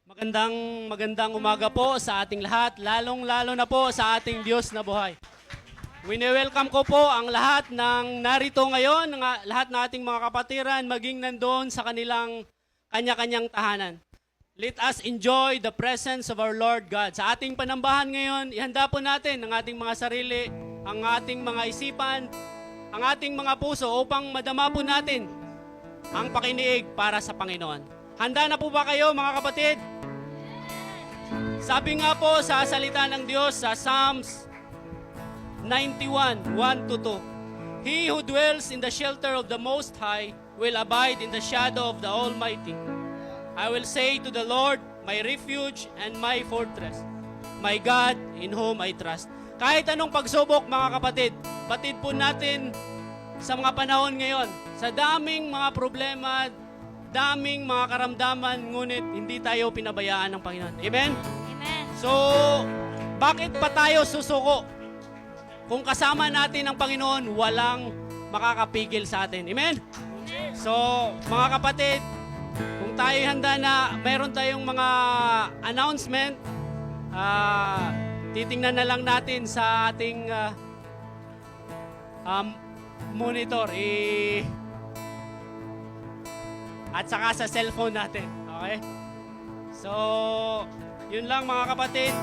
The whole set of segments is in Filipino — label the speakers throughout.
Speaker 1: Magandang umaga po sa ating lahat, lalong-lalo na po sa ating Diyos na buhay. Wini-welcome ko po ang lahat ng narito ngayon, lahat ng ating mga kapatiran, maging nandoon sa kanilang kanya-kanyang tahanan. Let us enjoy the presence of our Lord God. Sa ating panambahan ngayon, ihanda po natin ang ating mga sarili, ang ating mga isipan, ang ating mga puso upang madama po natin ang pakiniig para sa Panginoon. Handa na po ba kayo mga kapatid? Sabi nga po sa salita ng Diyos sa Psalms 91, 1-2. He who dwells in the shelter of the Most High will abide in the shadow of the Almighty. I will say to the Lord, my refuge and my fortress, my God in whom I trust. Kahit anong pagsubok mga kapatid, batid po natin sa mga panahon ngayon, sa daming mga problema, daming mga karamdaman, ngunit hindi tayo pinabayaan ng Panginoon. Amen?
Speaker 2: Amen.
Speaker 1: So, bakit pa tayo susuko? Kung kasama natin ang Panginoon, walang makakapigil sa atin. Amen? So, mga kapatid, kung tayo handa na, mayroon tayong mga announcement, titingnan na lang natin sa ating monitor. At saka sa cellphone natin. Okay? So, yun lang mga kapatid.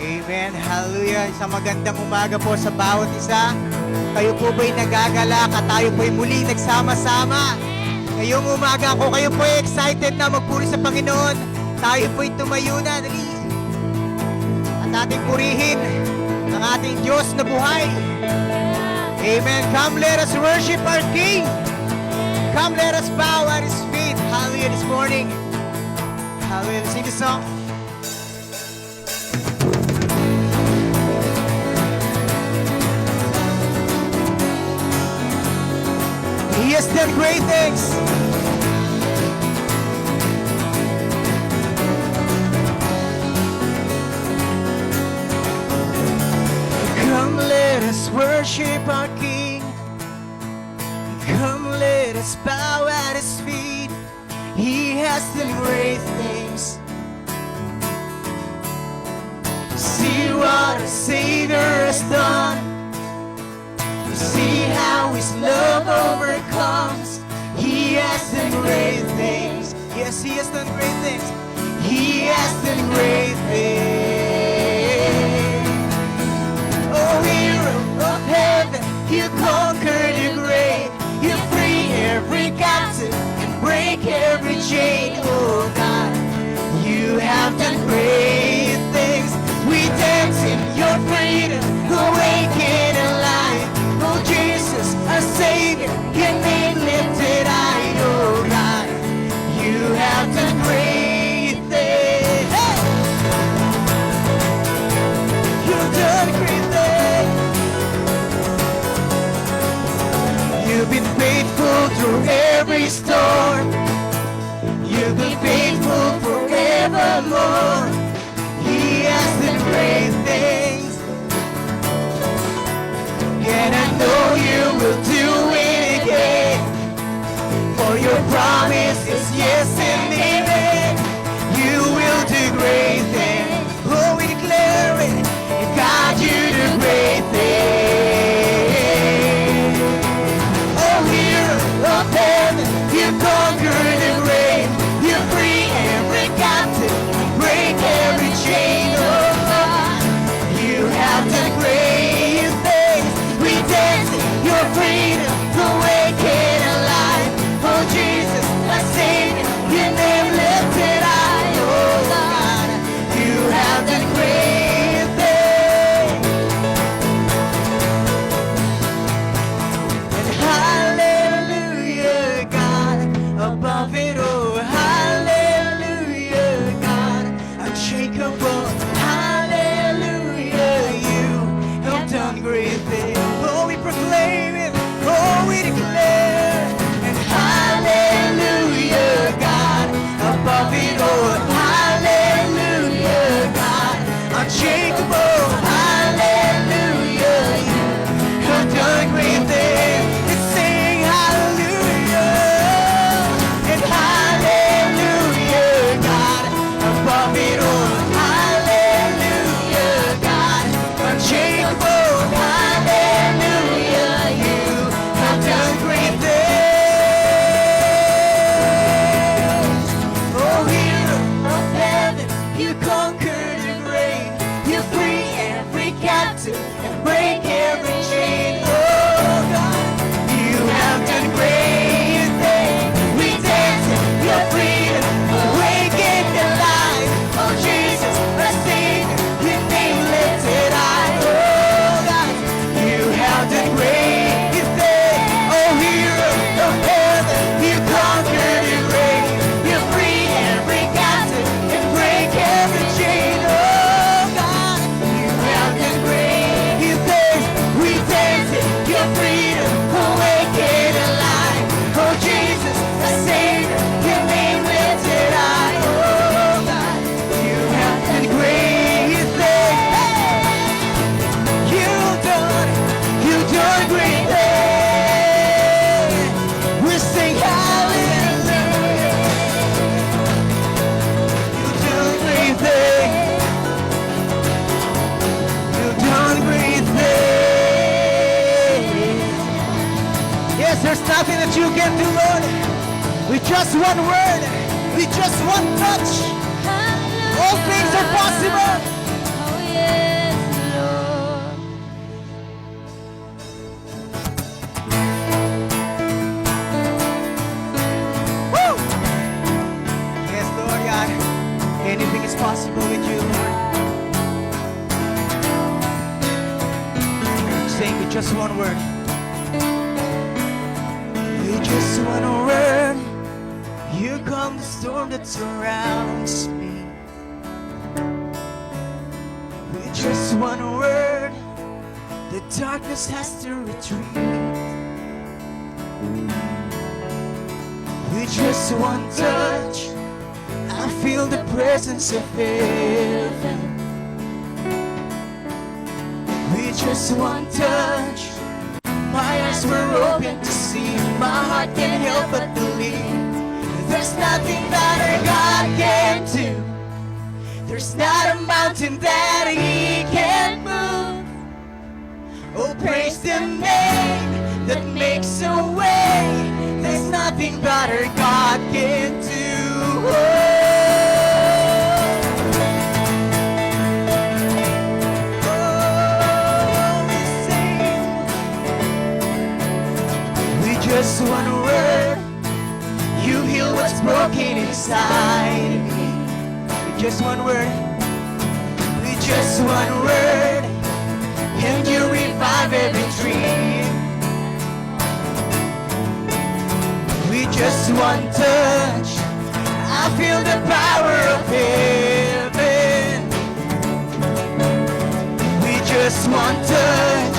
Speaker 3: Amen. Hallelujah. Isang magandang umaga po sa bawat isa. Kayo po ba'y nagagalak at tayo po'y muli nagsama-sama? Ngayong umaga ako, kayo po'y excited na magpuri sa Panginoon. Tayo po'y tumayo na. Dali. At ating purihin ang ating Diyos na buhay. Amen. Come, let us worship our King. Come, let us bow at His feet. Hallelujah this morning. Hallelujah. Sing the song. He has done great things. Come, let us worship our King. Come, let us bow at His feet. He has done great things. See what a Savior has done. See how His love overcomes. He has done great things. Yes, He has done great things. He has done great things. Oh, hero of heaven, You conquered the grave. You free every captive and break every chain. Oh God, You have done great things. We dance in Your freedom, awaken alive. Oh Jesus, our Savior, Your name lifted high. Oh God, You have done great things. Hey! You've done great things. You've been faithful through every storm. You've been faithful forevermore. great things. And I know you will do it again. For your promise is yes and amen. You will do great things. Oh, we declare it. And God, you do great things. Oh, hero of heaven, you conquer the grave. You free every captive, break every chain. Oh, God, you have done great things. We dance in your freedom, awaken alive. Oh, Jesus, my Savior, your name lifted high. Oh, God, you have done great things. And hallelujah, God, above it all. Hallelujah, God, unshakable. Hallelujah, you have done great things. Oh, we proclaim it. Oh, we declare. And hallelujah, God, above it all. Hallelujah, God, unshakable. Hallelujah, you have done great things. Let's sing hallelujah. And hallelujah, God, above it all. Hallelujah, God, unshakable. Hallelujah, you have done great things. Oh, hero of heaven, you conquered the grave. You free every captive and break every chain. Oh, God, you have done great things. We dance in your freedom, awaken the light. Oh, Jesus, my Savior, your name lifted high. Oh, God, you have done great things. Oh, hero of heaven, you conquered the grave. You free every captive and break every chain. Oh, God, you have done great things. We dance in your freedom, awaken alive. Oh, Jesus, my Savior, your name lifted high. Oh, God, you have done great things. You've done great things. We sing hallelujah. You've done great things. You've done great things. Yes, there's nothing that you can do, Lord. With just one word, with just one touch, all things are possible.
Speaker 2: Oh, yes, Lord.
Speaker 3: Woo! Yes, Lord God, anything is possible with you, Lord. Sing with just one word. With just one word, you calm the storm that surrounds me. With just one word, the darkness has to retreat. With just one touch, I feel the presence of heaven. With just one touch, my eyes were open to see. My heart can't help but believe. There's nothing that our God can't do. There's not a mountain that He can't move. Oh, praise the name that makes a way. There's nothing that our God can do. We sing. With just one word, you heal what's broken inside me. With just one word, with just one word, and you revive every dream. With just one touch, I feel the power of heaven. With just one touch,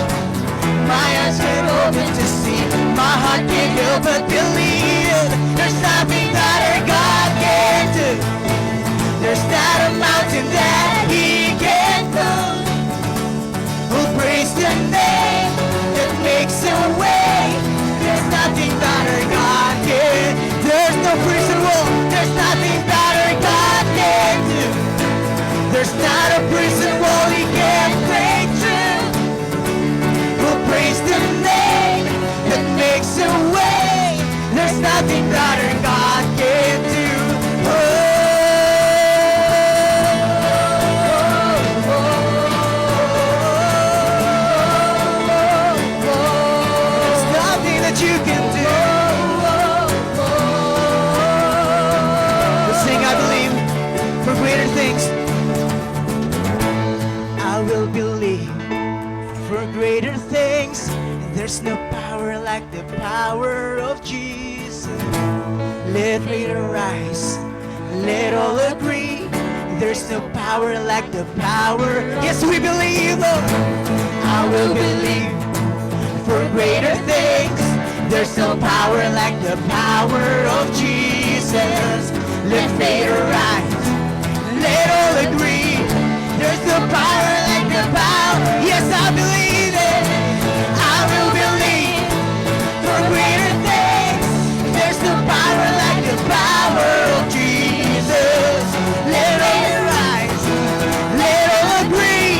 Speaker 3: my eyes get open to see. My heart can't help but believe. There's nothing that our God can't do. There's not a mountain that He can't move. There's not a prison wall he can't break through. We'll praise the name that makes a way. There's nothing that our God can do. There's nothing that you can do. We'll sing, I believe, for greater things. I will believe for greater things. And there's no power like the power of Jesus. Let faith arise, let all agree. There's no power like the power. Yes, we believe, Lord. I will believe for greater things. There's no power like the power of Jesus. Let faith arise, let all agree. There's no power like the power. Yes, I believe it. I will believe for greater things. There's no power like the power of Jesus. Let all rise, let all agree.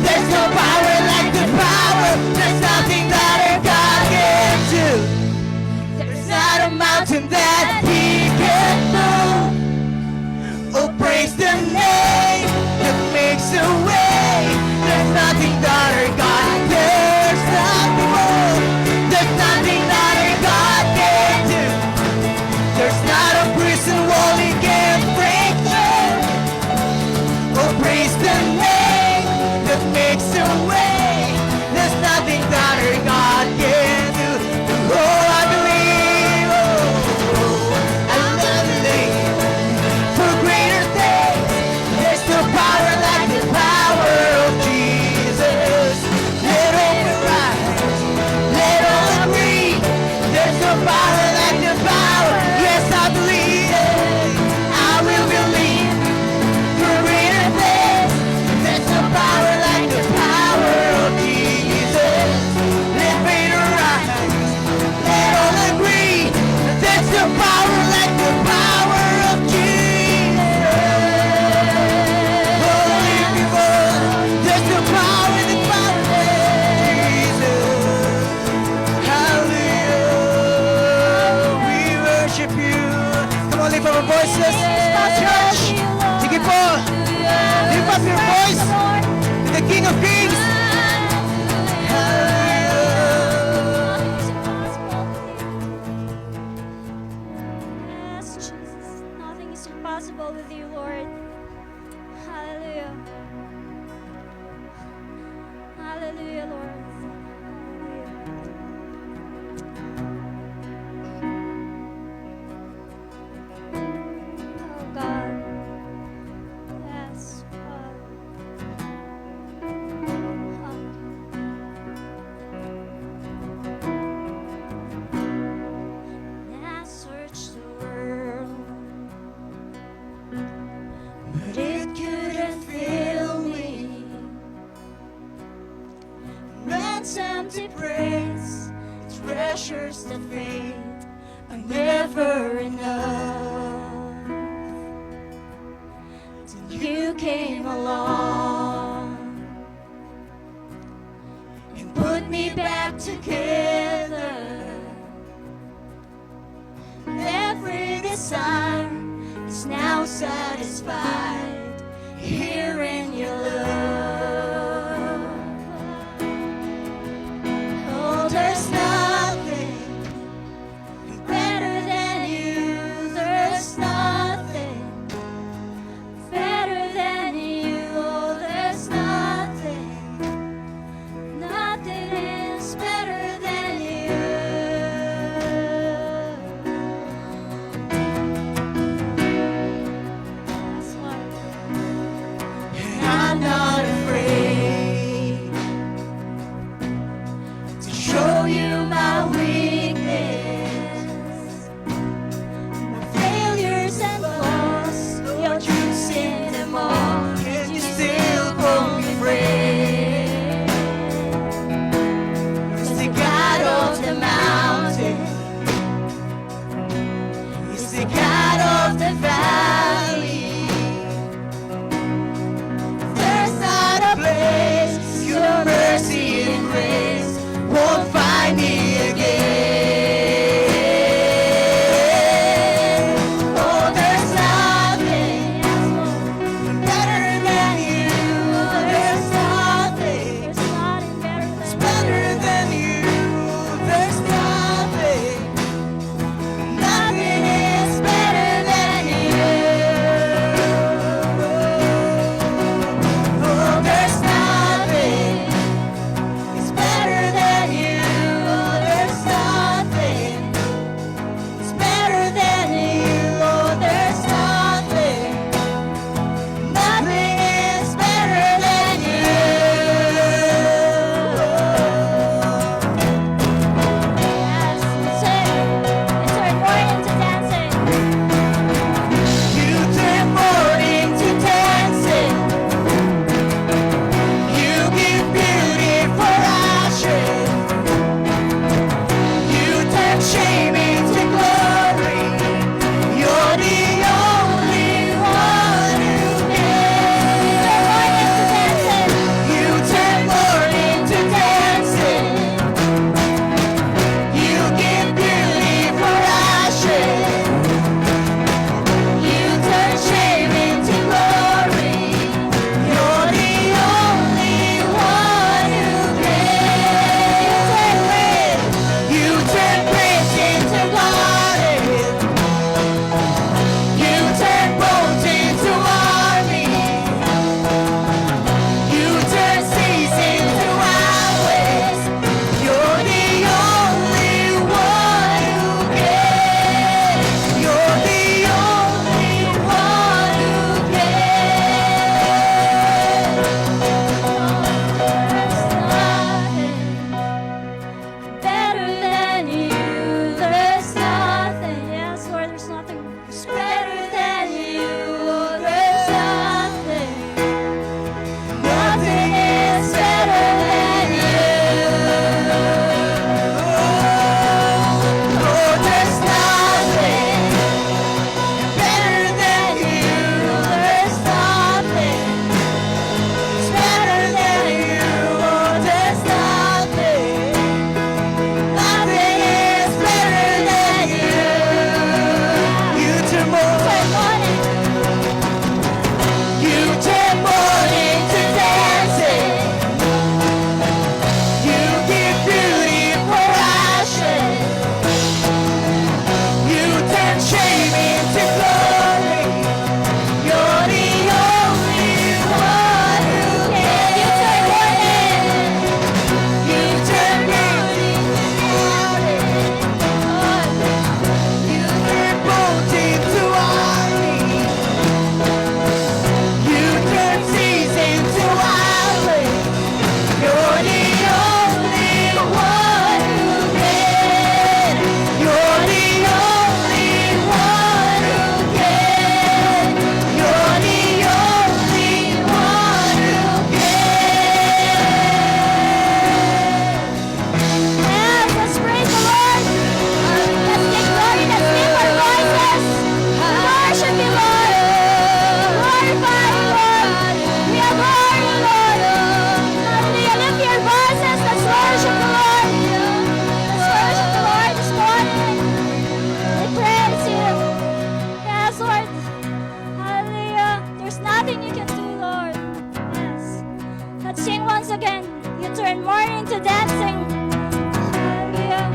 Speaker 3: There's no power like the power. There's nothing that our God can do. There's not a mountain that He can move. Oh, praise the name that makes a way. There's nothing that our God. There's nothing more. There's nothing that our God can do. There's not a prison wall He can't break through. Oh, praise the name that makes a way. There's nothing that our God can do. Oh, I believe. Oh, I believe for greater things. There's no power like the power of Jesus. Let all rise, let all agree. There's no power like the power. Yes, I believe it. I will believe for greater things. There's no power like the power of Jesus. Let faith arise, let all agree. There's no power like the power of Jesus. Holy people, there's no power in the power of Jesus. Hallelujah, we worship you. Come on, lift up our voices. Church, sige po, lift up your voice to the King of Kings.
Speaker 2: Yes, Jesus. Nothing is impossible with you, Lord. Hallelujah. Hallelujah, Lord. Hallelujah. Oh, God. Yes, God. I searched the world, but it couldn't fill me. That's empty praise, treasures that fade are never enough. Till you came along and put me back together. Every desire is now satisfied here in your love. Oh, there's nothing better than you. There's nothing better than you. Oh, there's nothing. Nothing is better than you. Yes, Lord.
Speaker 3: And I'm not afraid to show you my weakness,
Speaker 2: My failures and flaws, your truths in them all.
Speaker 3: and you still call me friend. It's the God of the mountain, it's the God of the valley.
Speaker 2: again, you turn mourning to dancing. Hallelujah.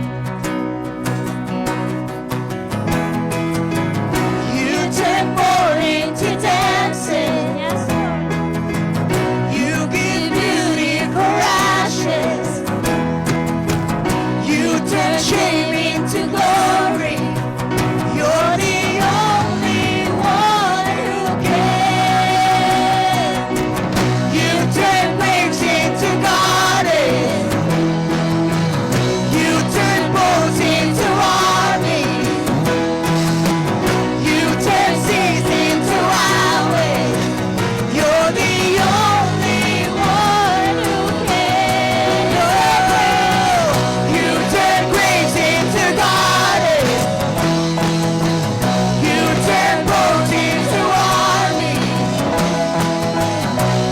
Speaker 3: You turn mourning to dancing.
Speaker 2: Yes, Lord.
Speaker 3: You give beauty for ashes. You turn shame into glory. You're the only one who can. You turn waves into gardens. You turn boats into armies. You turn seas into highways. You're the only one who can. You turn graves into gardens. You turn boats into armies.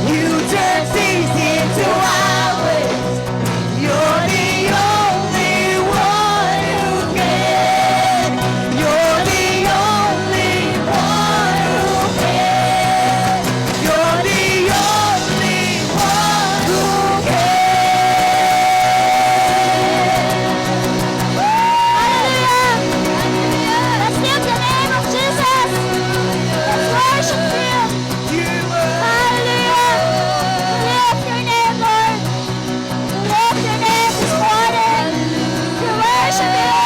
Speaker 3: You turn seas into highways. You're the only one who can. You're the only one who can. You're the only one who
Speaker 2: Hallelujah. Let's lift the name of Jesus. Let's worship Him. Hallelujah. We lift your name, Lord. We lift your name this morning. We worship you.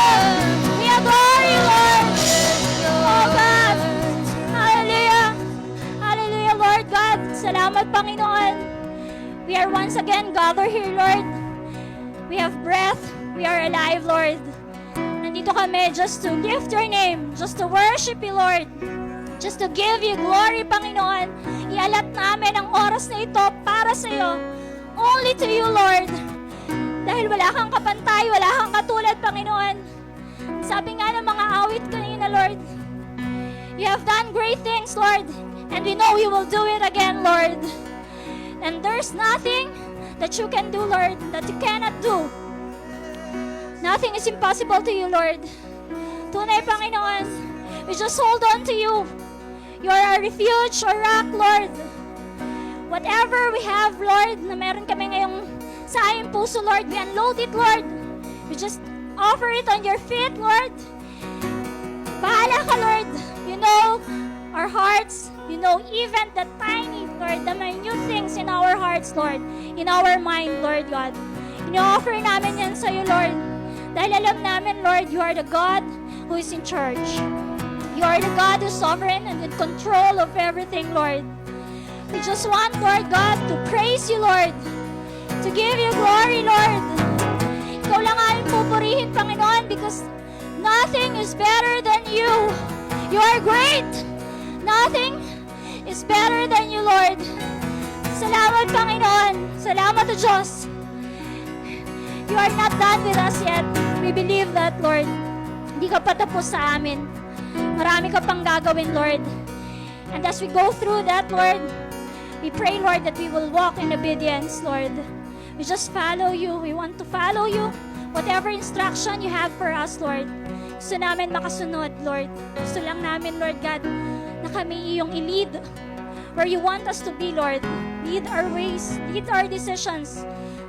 Speaker 2: We adore you, Lord. Oh God. Hallelujah. Hallelujah, Lord God. Salamat, Panginoon. We are once again gathered here, Lord. We have breath. We are alive, Lord. Nandito kami just to lift your name, just to worship you, Lord. Just to give you glory, Panginoon. Ialat namin ang oras na ito para sa iyo. Only to you, Lord. Dahil wala kang kapantay, wala kang katulad, Panginoon. Sabi nga ng mga awit kanina, Lord, you have done great things, Lord. And we know you will do it again, Lord. And there's nothing that you can do, Lord, that you cannot do. Nothing is impossible to you, Lord. Tunay, Panginoon, we just hold on to you. You are our refuge, our rock, Lord. Whatever we have, Lord, na meron kami ngayong sa aming puso, Lord, we unload it, Lord. We just offer it on your feet, Lord. Bahala ka, Lord. You know our hearts. You know even the tiny, Lord, the minute things in our hearts, Lord. In our mind, Lord God. Ino-offer namin yan sa iyo, Lord. Dahil alam namin, Lord, you are the God who is in charge. You are the God who's sovereign and in control of everything, Lord. We just want, Lord God, to praise you, Lord. To give you glory, Lord. Ikaw lang aming pupurihin, Panginoon, because nothing is better than you. You are great. Nothing is better than you, Lord. Salamat, Panginoon. Salamat, O Diyos. You are not done with us yet. We believe that, Lord. Hindi ka pa tapos sa amin. Marami ka pang gagawin, Lord. And as we go through that, Lord, we pray, Lord, that we will walk in obedience, Lord. We just follow you. We want to follow you. Whatever instruction you have for us, Lord. Gusto namin makasunod, Lord. Gusto lang namin, Lord God, na kami iyong i-lead where you want us to be, Lord. Lead our ways. Lead our decisions,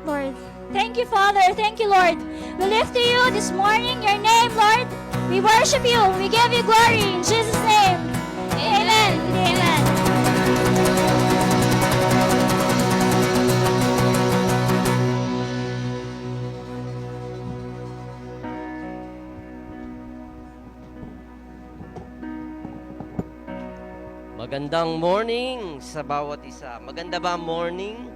Speaker 2: Lord. Thank you, Father. Thank you, Lord. We lift to you this morning your name, Lord. We worship you. We give you glory in Jesus' name. Amen. Amen.
Speaker 4: Magandang morning sa bawat isa. Maganda ba ang morning?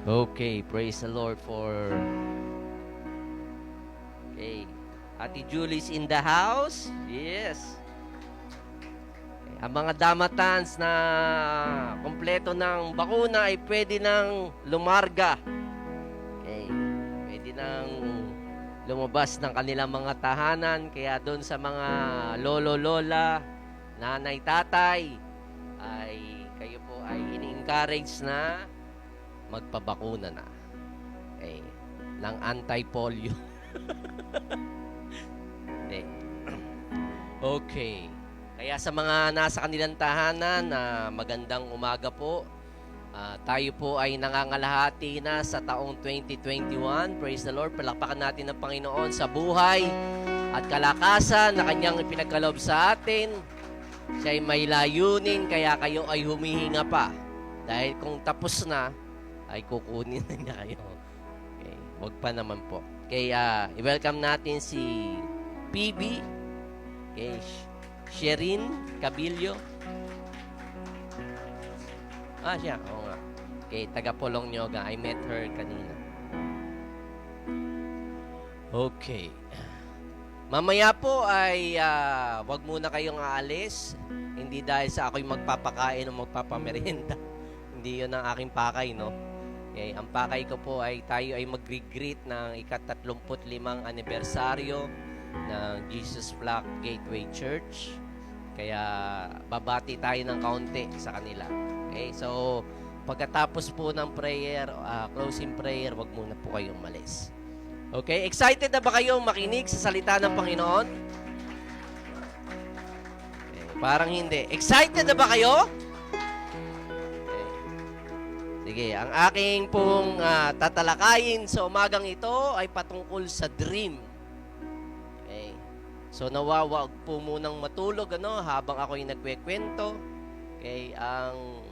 Speaker 4: Okay, praise the Lord for... Okay, Ate Julie's in the house? Yes. Okay. Ang mga damatans na kompleto ng bakuna ay pwede nang lumarga. Okay, pwede nang lumabas ng kanilang mga tahanan. Kaya doon sa mga lolo-lola, nanay-tatay, ay kayo po ay ini-encourage na magpabakuna na. Okay. Ng anti-polio. Okay. Okay. Kaya sa mga nasa kanilang tahanan, magandang umaga po. Tayo po ay nangangalahati na sa taong 2021. Praise the Lord. Palakpakan natin ang Panginoon sa buhay at kalakasan na Kanyang ipinagkaloob sa atin. Siya ay may layunin, kaya kayo ay humihinga pa. Dahil kung tapos na, ay kukunin na niya kayo. Okay. Huwag pa naman po. Okay, i-welcome natin si PB. Okay, Sherin Cabillo. Siya. Oo nga. Okay, taga-Polong Yoga. I met her kanina. Okay. Mamaya po ay wag muna kayong aalis. Hindi dahil sa ako'y magpapakain o magpapamerienda. Hindi yun ang aking pakay, no? Okay, ang pakay ko po ay tayo ay mag-greet ng ika-35 anibersaryo ng Jesus Flock Gateway Church. Kaya babati tayo ng kaunti sa kanila. Okay, so pagkatapos po ng prayer, closing prayer, wag muna po kayong malis. Okay, excited na ba kayong makinig sa salita ng Panginoon? Okay, parang hindi. Excited na ba kayo? Okay. Sige, ang aking pong tatalakayin sa umagang ito ay patungkol sa dream. Okay. So nawawag po munang matulog habang ako'y nagkwekwento. Okay, ang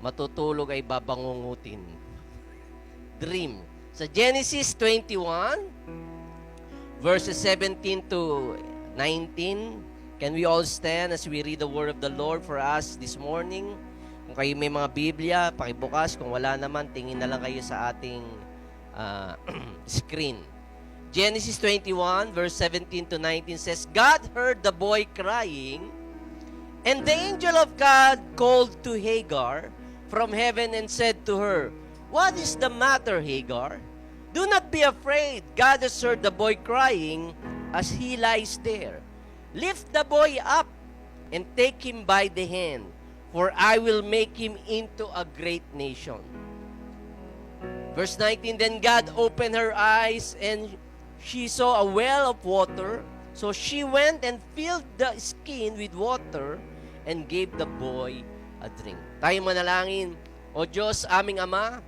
Speaker 4: matutulog ay babangungutin. Dream. Sa Genesis 21, verses 17 to 19, can we all stand as we read the word of the Lord for us this morning? Kung kayo may mga Biblia, pakibukas. Kung wala naman, tingin na lang kayo sa ating screen. Genesis 21, verse 17 to 19 says, God heard the boy crying, and the angel of God called to Hagar from heaven and said to her, What is the matter, Hagar? Do not be afraid. God has heard the boy crying as he lies there. Lift the boy up and take him by the hand, for I will make him into a great nation. Verse 19, Then God opened her eyes, and she saw a well of water. So she went and filled the skin with water and gave the boy a drink. Tayo manalangin. O Diyos, aming Ama,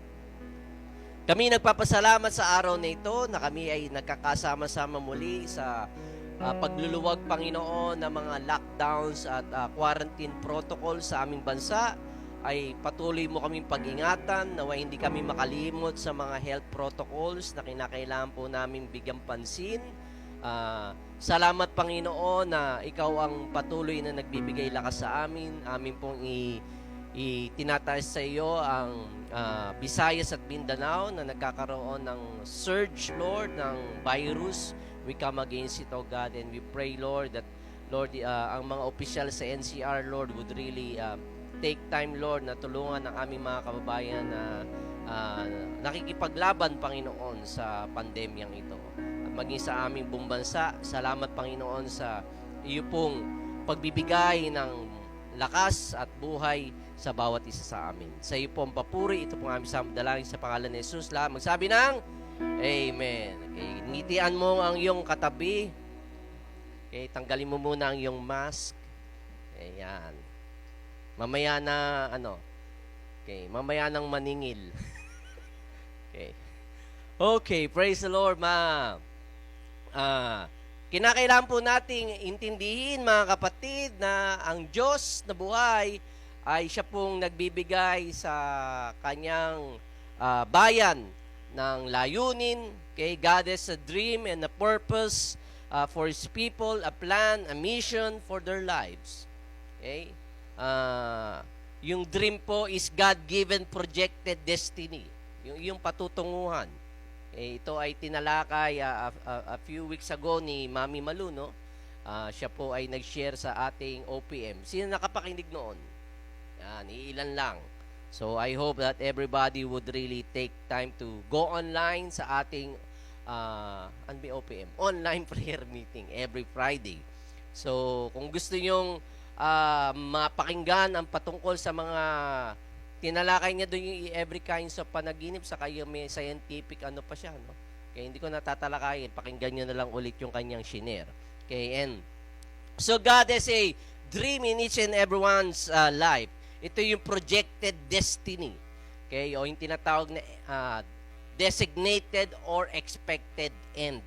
Speaker 4: kami nagpapasalamat sa araw na ito na kami ay nagkakasama-sama muli sa pagluluwag, Panginoon, ng mga lockdowns at quarantine protocol sa aming bansa. Ay patuloy mo kaming pag-ingatan, nawa hindi kami makalimot sa mga health protocols na kinakailangan po namin bigyang pansin. Salamat, Panginoon, na Ikaw ang patuloy na nagbibigay lakas sa amin. Amin pong itinataas sa iyo ang Visayas at Mindanao na nagkakaroon ng surge, Lord, ng virus. We come against it, oh God, and we pray, Lord, that, Lord, ang mga opisyal sa NCR, Lord, would really take time, Lord, na tulungan ang aming mga kababayan na nakikipaglaban, Panginoon, sa pandemyang ito. At maging sa aming buong bansa, salamat, Panginoon, sa iyo pong pagbibigay ng lakas at buhay sa bawat isa sa amin. Sa iyo po ang papuri. Ito po ang aming samdalangin sa pangalan ni Jesus. Lahat magsabi ng Amen. Okay, ngitian mo ang iyong katabi. Okay, tanggalin mo muna ang iyong mask. Ayan. Mamaya na Okay, mamaya nang maningil. Okay. Okay, praise the Lord, ma'am. Kinakailangan po nating intindihin, mga kapatid, na ang Diyos na buhay ay siya pong nagbibigay sa kanyang bayan ng layunin. Okay? God has a dream and a purpose for His people, a plan, a mission for their lives. Okay? Yung dream po is God-given projected destiny. Yung patutunguhan. Ito ay tinalakay a few weeks ago ni Mami Malu, no? Siya po ay nag-share sa ating OPM. Sino nakapakinig noon? Yan, iilan lang. So I hope that everybody would really take time to go online sa ating OPM, online prayer meeting every Friday. So kung gusto nyong mapakinggan ang patungkol sa mga tinalakay niya doon yung every kinds of panaginip, sa kayo may scientific pa siya, no? Kaya hindi ko natatalakayin, pakinggan niyo na lang ulit yung kanyang share. Okay, and so God has a dream in each and everyone's life. Ito yung projected destiny. Okay? O yung tinatawag na designated or expected end.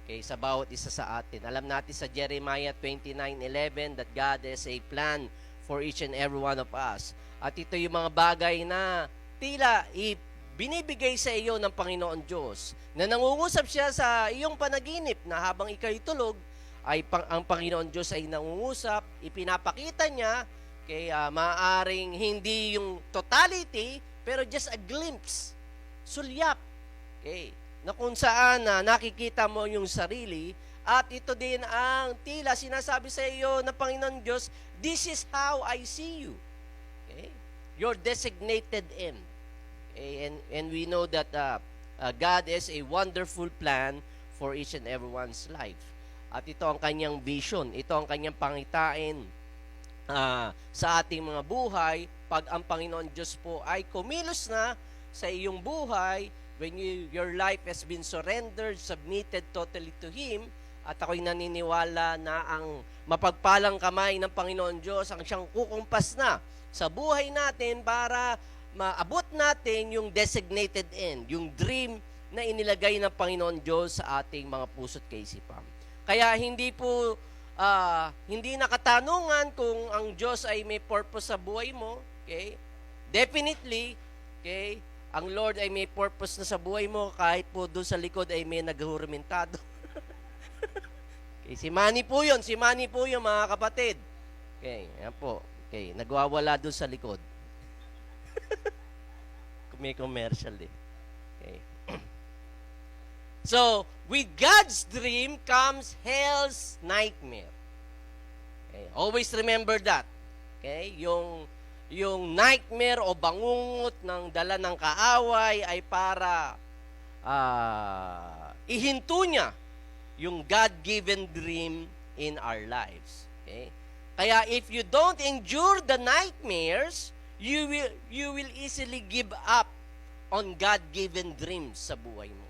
Speaker 4: Okay? Sa bawat isa sa atin. Alam natin sa Jeremiah 29:11 that God has a plan for each and every one of us. At ito yung mga bagay na tila binibigay sa iyo ng Panginoon Diyos, na nangungusap siya sa iyong panaginip na habang ika'y tulog, ay ang Panginoon Diyos ay nangungusap, ipinapakita niya, kaya maaaring hindi yung totality, pero just a glimpse, sulyap, okay, na kung saan nakikita mo yung sarili, at ito din ang tila sinasabi sa iyo ng Panginoon Diyos, this is how I see you. Okay? Your designated end. Okay? And we know that God has a wonderful plan for each and everyone's life. At ito ang kanyang vision, ito ang kanyang pangitain sa ating mga buhay pag ang Panginoon Diyos po ay kumilos na sa iyong buhay, when your life has been surrendered, submitted totally to Him, at ako'y naniniwala na ang mapagpalang kamay ng Panginoon Diyos ang siyang kukumpas na sa buhay natin para maabot natin yung designated end, yung dream na inilagay ng Panginoon Diyos sa ating mga puso't kaisipan. Kaya hindi po, hindi nakatanungan kung ang Diyos ay may purpose sa buhay mo. Okay? Definitely, okay, ang Lord ay may purpose na sa buhay mo kahit po doon sa likod ay may naghahurmentado. Okay, si Manny po yun, mga kapatid. Okay, yan po. Okay, nagwawala doon sa likod. May commercial eh. Okay. So, with God's dream comes hell's nightmare. Okay, always remember that. Okay, yung nightmare o bangungot ng dala ng kaaway ay para ihinto niya yung God-given dream in our lives. Okay? Kaya if you don't endure the nightmares, you will easily give up on God-given dreams sa buhay mo.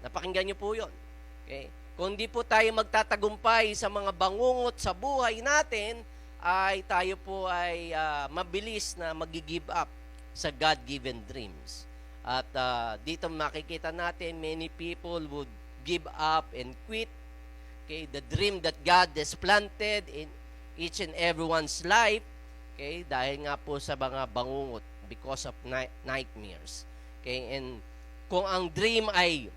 Speaker 4: Napakinggan niyo po yun. Okay? Kung di po tayo magtatagumpay sa mga bangungot sa buhay natin, ay tayo po ay mabilis na mag-give up sa God-given dreams. At dito makikita natin, many people would give up and quit. Okay, the dream that God has planted in each and everyone's life, okay, dahil nga po sa mga bangungot because of nightmares. Okay, and kung ang dream ay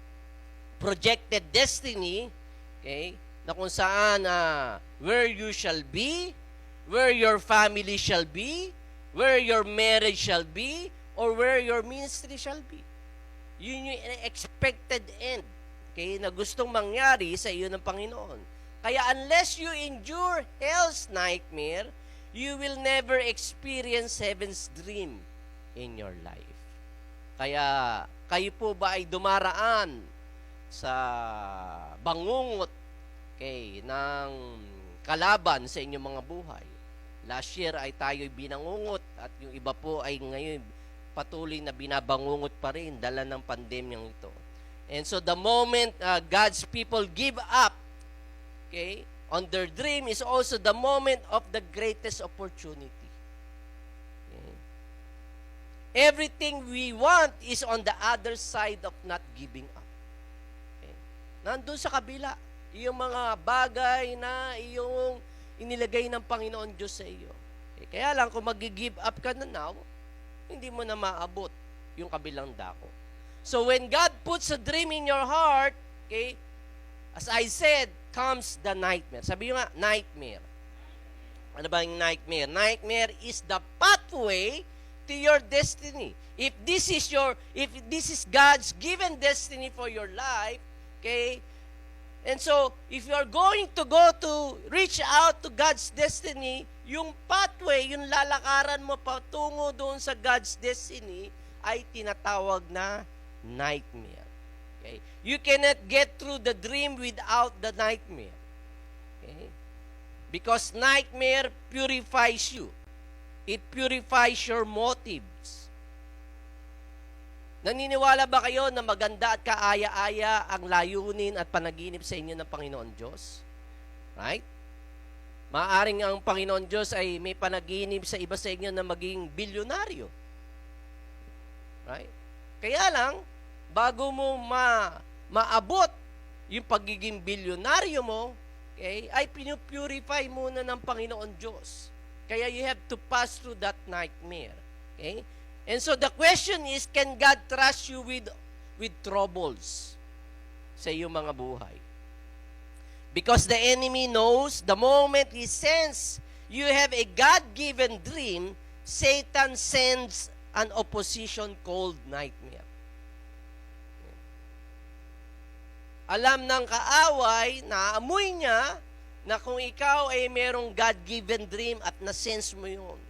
Speaker 4: projected destiny, okay, na kung saan where you shall be, where your family shall be, where your marriage shall be, or where your ministry shall be. Yun yung expected end, okay, na gustong mangyari sa iyo ng Panginoon. Kaya unless you endure hell's nightmare, you will never experience heaven's dream in your life. Kaya kayo po ba ay dumaraan sa bangungot, okay, ng kalaban sa inyong mga buhay? Last year ay tayo'y binangungot at yung iba po ay ngayon patuloy na binabangungot pa rin dala ng pandemyang ito. And so the moment God's people give up, okay, on their dream is also the moment of the greatest opportunity. Okay? Everything we want is on the other side of not giving up. Okay? Nandun sa kabila, yung mga bagay na yung inilagay ng Panginoon Diyos sa iyo. Okay? Kaya lang, kung mag-give up ka na now, hindi mo na maabot yung kabilang dako. So when God puts a dream in your heart, okay, as I said, comes the nightmare. Sabi nyo nga, nightmare. Ano ba yung nightmare? Nightmare is the pathway to your destiny. If this is God's given destiny for your life, okay, and so if you are going to go to reach out to God's destiny, yung pathway, yung lalakaran mo patungo doon sa God's destiny ay tinatawag na nightmare. Okay? You cannot get through the dream without the nightmare. Okay? Because nightmare purifies you. It purifies your motives. Naniniwala ba kayo na maganda at kaaya-aya ang layunin at panaginip sa inyo ng Panginoon Diyos? Right? Maaring ang Panginoon Diyos ay may panaginip sa iba sa inyo na maging bilyonaryo. Right? Kaya lang, bago mo maabot yung pagiging bilyonaryo mo, okay, ay pinupurify muna ng Panginoon Diyos. Kaya you have to pass through that nightmare. Okay? And so the question is, can God trust you with troubles sa iyong mga buhay? Because the enemy knows the moment he senses you have a God-given dream, Satan sends an opposition called nightmare. Alam ng kaaway, naamoy niya na kung ikaw ay merong God-given dream at na-sense mo yun.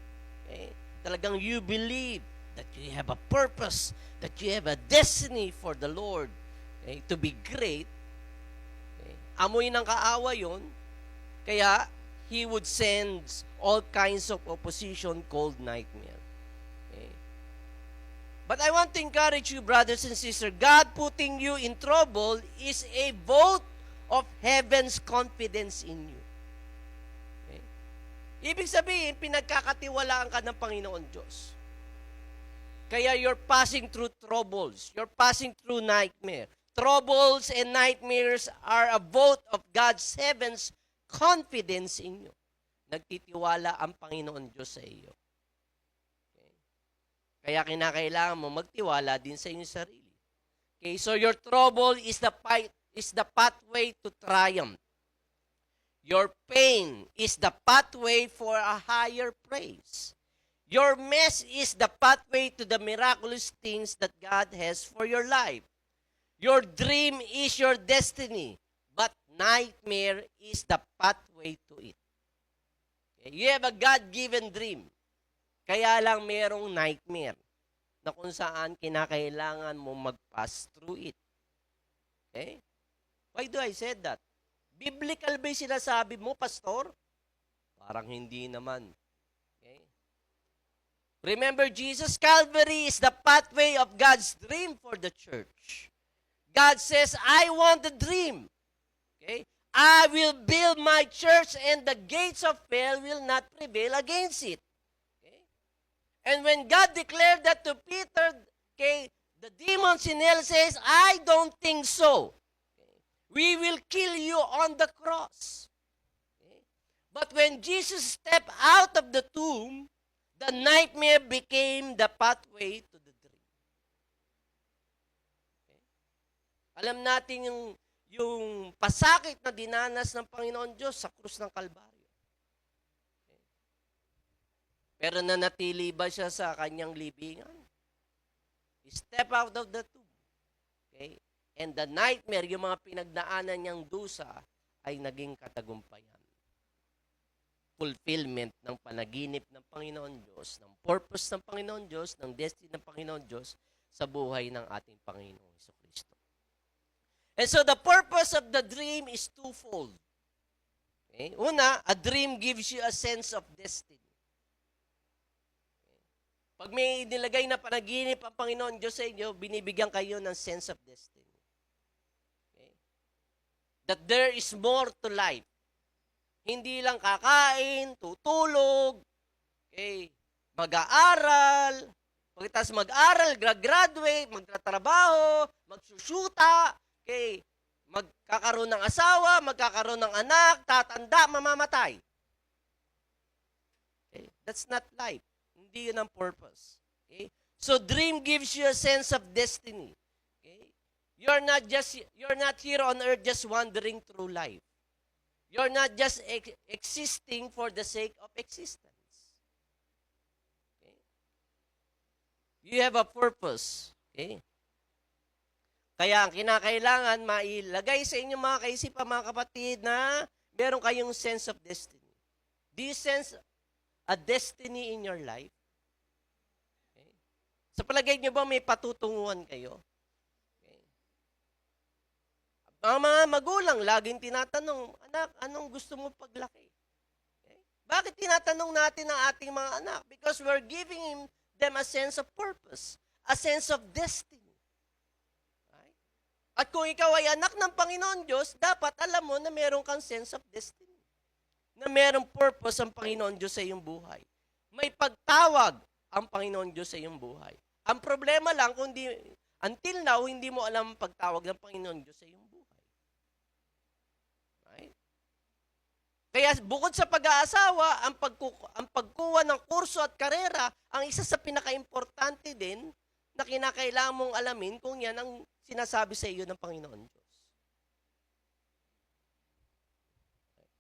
Speaker 4: Okay? Talagang you believe that you have a purpose, that you have a destiny for the Lord, okay, to be great. Amoy ng kaawa yun, kaya he would send all kinds of opposition called nightmare. Okay. But I want to encourage you, brothers and sisters, God putting you in trouble is a vote of heaven's confidence in you. Okay. Ibig sabihin, pinagkakatiwalaan ka ng Panginoon Diyos. Kaya you're passing through troubles, you're passing through nightmare. Troubles and nightmares are a vote of God's heaven's confidence in you. Nagtitiwala ang Panginoon Diyos sa iyo. Okay? Kaya kinakailangan mo magtiwala din sa inyong sarili. Okay, so your trouble is the pathway to triumph. Your pain is the pathway for a higher praise. Your mess is the pathway to the miraculous things that God has for your life. Your dream is your destiny, but nightmare is the pathway to it. Okay? You have a God-given dream, kaya lang merong nightmare na kung saan kinakailangan mo mag-pass through it. Okay? Why do I say that? Biblical ba yung sinasabi mo, Pastor? Parang hindi naman. Okay? Remember, Jesus, Calvary is the pathway of God's dream for the church. God says, I want the dream. Okay? I will build my church and the gates of hell will not prevail against it. Okay? And when God declared that to Peter, okay, the demons in hell says, I don't think so. Okay? We will kill you on the cross. Okay? But when Jesus stepped out of the tomb, the nightmare became the pathway to the dream. Alam natin yung pasakit na dinanas ng Panginoon Diyos sa krus ng Kalbaryo. Okay. Pero nanatili ba siya sa kanyang libingan? He step out of the tomb. Okay? And the nightmare, yung mga pinagdaanan niyang dusa, ay naging katagumpayan. Fulfillment ng panaginip ng Panginoon Diyos, ng purpose ng Panginoon Diyos, ng destiny ng Panginoon Diyos sa buhay ng ating Panginoong Jesucristo. And so the purpose of the dream is twofold. Okay? Una, a dream gives you a sense of destiny. Okay? Pag may nilagay na panaginip ang Panginoon Diyos sa inyo, binibigyan kayo ng sense of destiny. Okay? That there is more to life. Hindi lang kakain, tutulog, okay, mag-aaral, pagkatapos mag-aral, graduate, magtatrabaho, magsusyuta, okay, magkakaroon ng asawa, magkakaroon ng anak, tatanda, mamamatay. Okay? That's not life. Hindi yun ang purpose. Okay? So dream gives you a sense of destiny. Okay? You're not here on earth just wandering through life. You're not just existing for the sake of existence. Okay? You have a purpose. Okay? Kaya ang kinakailangan, mailagay sa inyong mga kaisipan, mga kapatid, na meron kayong sense of destiny. Do you sense a destiny in your life? Okay. Sa palagay nyo ba may patutunguhan kayo? Okay. Ang mga magulang, laging tinatanong, anak, anong gusto mo paglaki? Okay. Bakit tinatanong natin ang ating mga anak? Because we're giving them a sense of purpose, a sense of destiny. At kung ikaw ay anak ng Panginoon Diyos, dapat alam mo na meron kang sense of destiny. na merong purpose ang Panginoon Diyos sa iyong buhay. May pagtawag ang Panginoon Diyos sa iyong buhay. Ang problema lang, until now, hindi mo alam ang pagtawag ng Panginoon Diyos sa iyong buhay. Right? Kaya bukod sa pag-aasawa, ang pagkuha ng kurso at karera, ang isa sa pinaka-importante din na kinakailangan mong alamin kung yan ang sinasabi sa iyo ng Panginoon Diyos.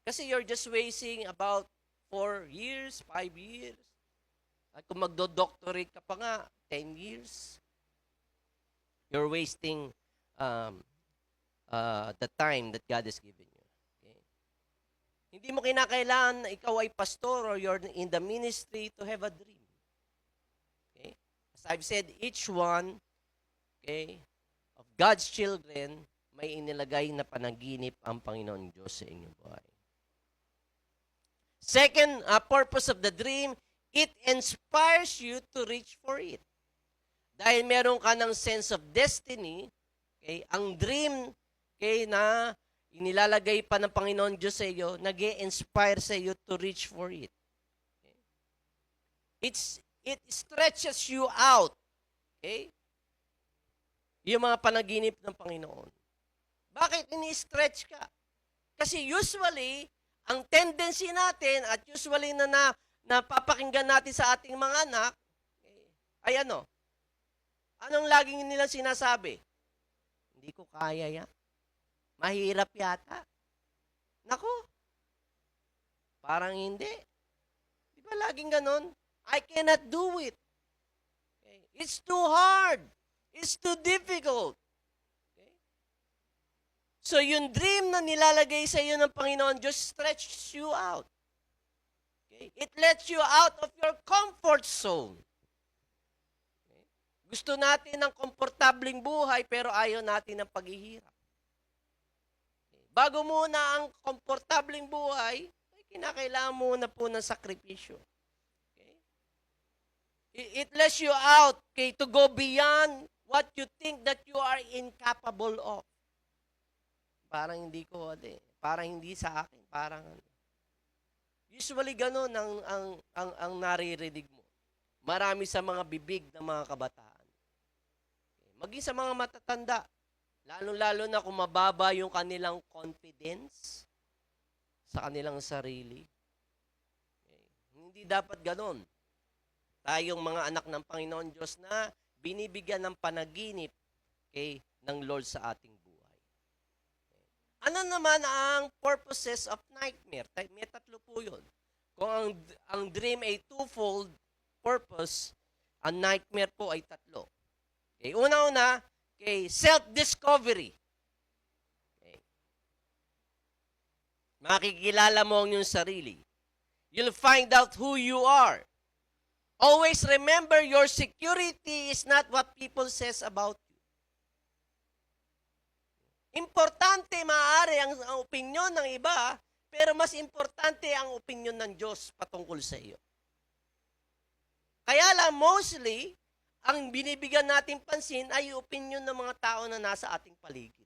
Speaker 4: Kasi you're just wasting about 4 years, 5 years. At kung magdo-doctorate ka pa nga, 10 years. You're wasting the time that God has given you. Okay? Hindi mo kinakailangan na ikaw ay pastor or you're in the ministry to have a dream. Okay? As I've said, each one, okay, of God's children, may inilagay na panaginip ang Panginoon Diyos sa inyong buhay. Second purpose of the dream, it inspires you to reach for it. Dahil meron ka ng sense of destiny, okay, ang dream, okay, na inilalagay pa ng Panginoon Diyos sa iyo, nag-i-inspire sa iyo to reach for it. Okay? It stretches you out. Okay? Yung mga panaginip ng Panginoon. Bakit ini-stretch ka? Kasi usually, ang tendency natin at usually na napapakinggan natin sa ating mga anak, ay ano? Anong laging nilang sinasabi? Hindi ko kaya yan. Mahirap yata. Nako, parang hindi. Di ba laging ganon? I cannot do it. Okay? It's too hard. It's too difficult. So yung dream na nilalagay sa iyo ng Panginoon Diyos stretches you out. Okay? It lets you out of your comfort zone. Okay? Gusto natin ng komportabling buhay pero ayaw natin ng paghihirap. Okay? Bago muna ang komportabling buhay, ay kinakailangan muna po ng sakripisyo. Okay? It lets you out, okay, to go beyond what you think that you are incapable of. Parang hindi ko, parang hindi sa akin, parang usually gano'n ang naririnig mo. Marami sa mga bibig ng mga kabataan. Maging sa mga matatanda, lalo-lalo na kung mababa yung kanilang confidence sa kanilang sarili. Hindi dapat gano'n. Tayong mga anak ng Panginoon Diyos na binibigyan ng panaginip ng Lord sa ating buhay. Ano naman ang purposes of nightmare? May tatlo po yun. Kung ang dream ay twofold purpose, ang nightmare po ay tatlo. Okay. Una-una, okay, self-discovery. Okay. Makikilala mo ang iyong sarili. You'll find out who you are. Always remember your security is not what people says about you. Importante maaari ang opinyon ng iba, pero mas importante ang opinyon ng Diyos patungkol sa iyo. Kaya lang, mostly, ang binibigyan nating pansin ay opinyon ng mga tao na nasa ating paligid.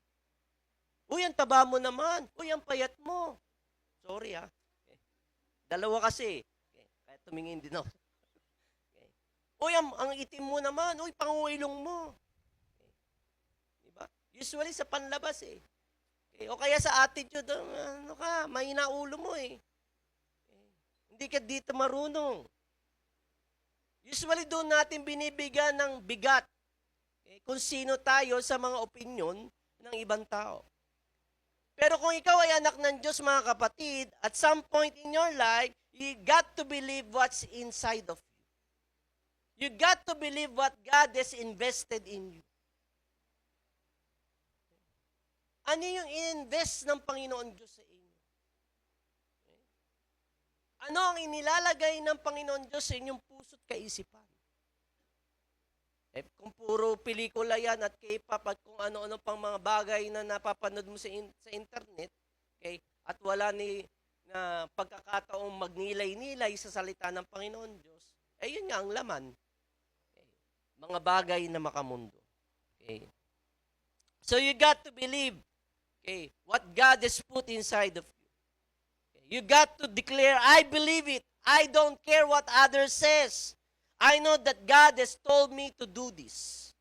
Speaker 4: Uy, ang taba mo naman. Uy, ang payat mo. Sorry ha. Okay. Dalawa kasi. Okay. Kaya tumingin din ako. Okay. Uy, ang itim mo naman. Uy, panguilong mo. Usually sa panlabas eh. Okay. O kaya sa attitude, ano ka, mahina ulo mo eh. Okay. Hindi ka dito marunong. Usually doon natin binibigyan ng bigat kung sino tayo sa mga opinyon ng ibang tao. Pero kung ikaw ay anak ng Diyos, mga kapatid, at some point in your life, you got to believe what's inside of you. You got to believe what God has invested in you. Ano yung in-invest ng Panginoon Diyos sa inyo? Ano ang inilalagay ng Panginoon Diyos sa inyong puso't kaisipan? Kung puro pelikula yan at K-pop at kung ano-ano pang mga bagay na napapanood mo sa internet, okay, at wala na pagkakataong magnilay-nilay sa salita ng Panginoon Diyos, yun nga ang laman. Okay. Mga bagay na makamundo. Okay. So you got to believe what God has put inside of you. Okay. You got to declare, I believe it. I don't care what others says. I know that God has told me to do this.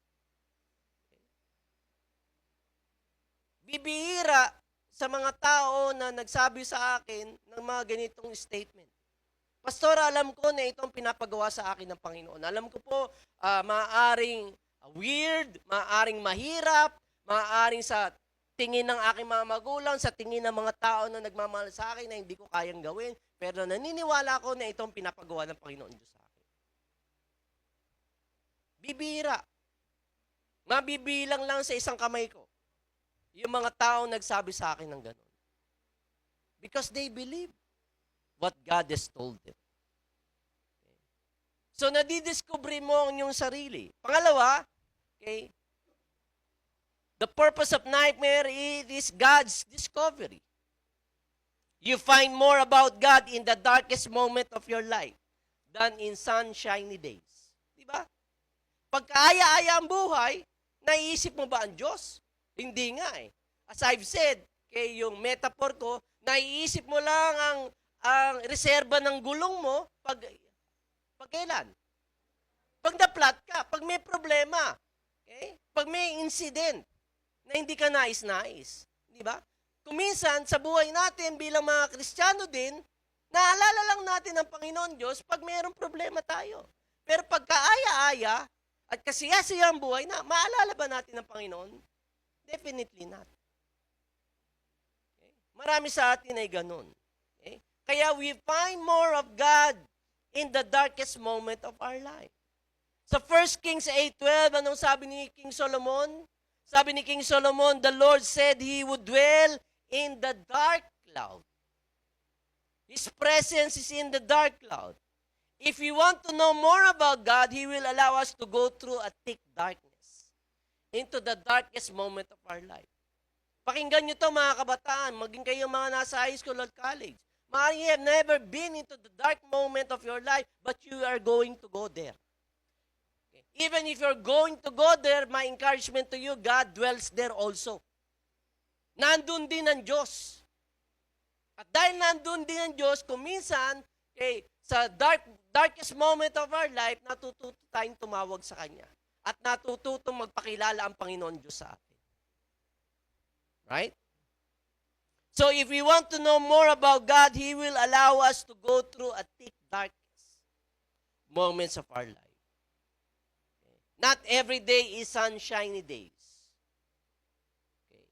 Speaker 4: Bibihira sa mga tao na nagsabi sa akin ng mga ganitong statement. Pastor, alam ko na itong pinapagawa sa akin ng Panginoon. Alam ko po, maaaring weird, maaaring mahirap, maaaring sa tingin ng aking mga magulang, sa tingin ng mga tao na nagmamahal sa akin na hindi ko kayang gawin, pero naniniwala ko na itong pinapagawa ng Panginoon Diyos sa akin. Bibihira. Mabibilang lang sa isang kamay ko yung mga taong nagsabi sa akin ng gano'n. Because they believe what God has told them. So, nadidiscover mo ang iyong sarili. Pangalawa, okay, the purpose of nightmare is God's discovery. You find more about God in the darkest moment of your life than in sunshiny days. Diba? Pagkaaya-aya ang buhay, naiisip mo ba ang Diyos? Hindi nga eh. As I've said, kay yung metaphor ko, naiisip mo lang ang reserba ng gulong mo pag kailan? Pag na-flat ka, pag may problema, okay? Pag may incident na hindi ka nais-nais. Di ba? Kuminsan, sa buhay natin bilang mga Kristiyano din, naalala lang natin ang Panginoon Diyos pag mayroong problema tayo. Pero pagkaaya-aya at kasiya-siya ang buhay, maalala ba natin ang Panginoon? Definitely not. Okay? Marami sa atin ay ganun. Okay? Kaya we find more of God in the darkest moment of our life. Sa 1 Kings 8:12, anong sabi ni King Solomon? Sabi ni King Solomon, the Lord said He would dwell in the dark cloud. His presence is in the dark cloud. If we want to know more about God, He will allow us to go through a thick darkness into the darkest moment of our life. Pakinggan nyo to mga kabataan, maging kayo mga nasa high school or college. You have never been into the dark moment of your life, but you are going to go there. Okay. Even if you're going to go there, my encouragement to you, God dwells there also. Nandun din ang Diyos. At dahil nandun din ang Diyos, kuminsan, okay, sa darkest moment of our life, natututo tayong tumawag sa Kanya. At natututong magpakilala ang Panginoon Diyos sa atin. Right? So if we want to know more about God, He will allow us to go through a thick darkness moments of our life. Okay. Not every day is sunshiny days. Okay.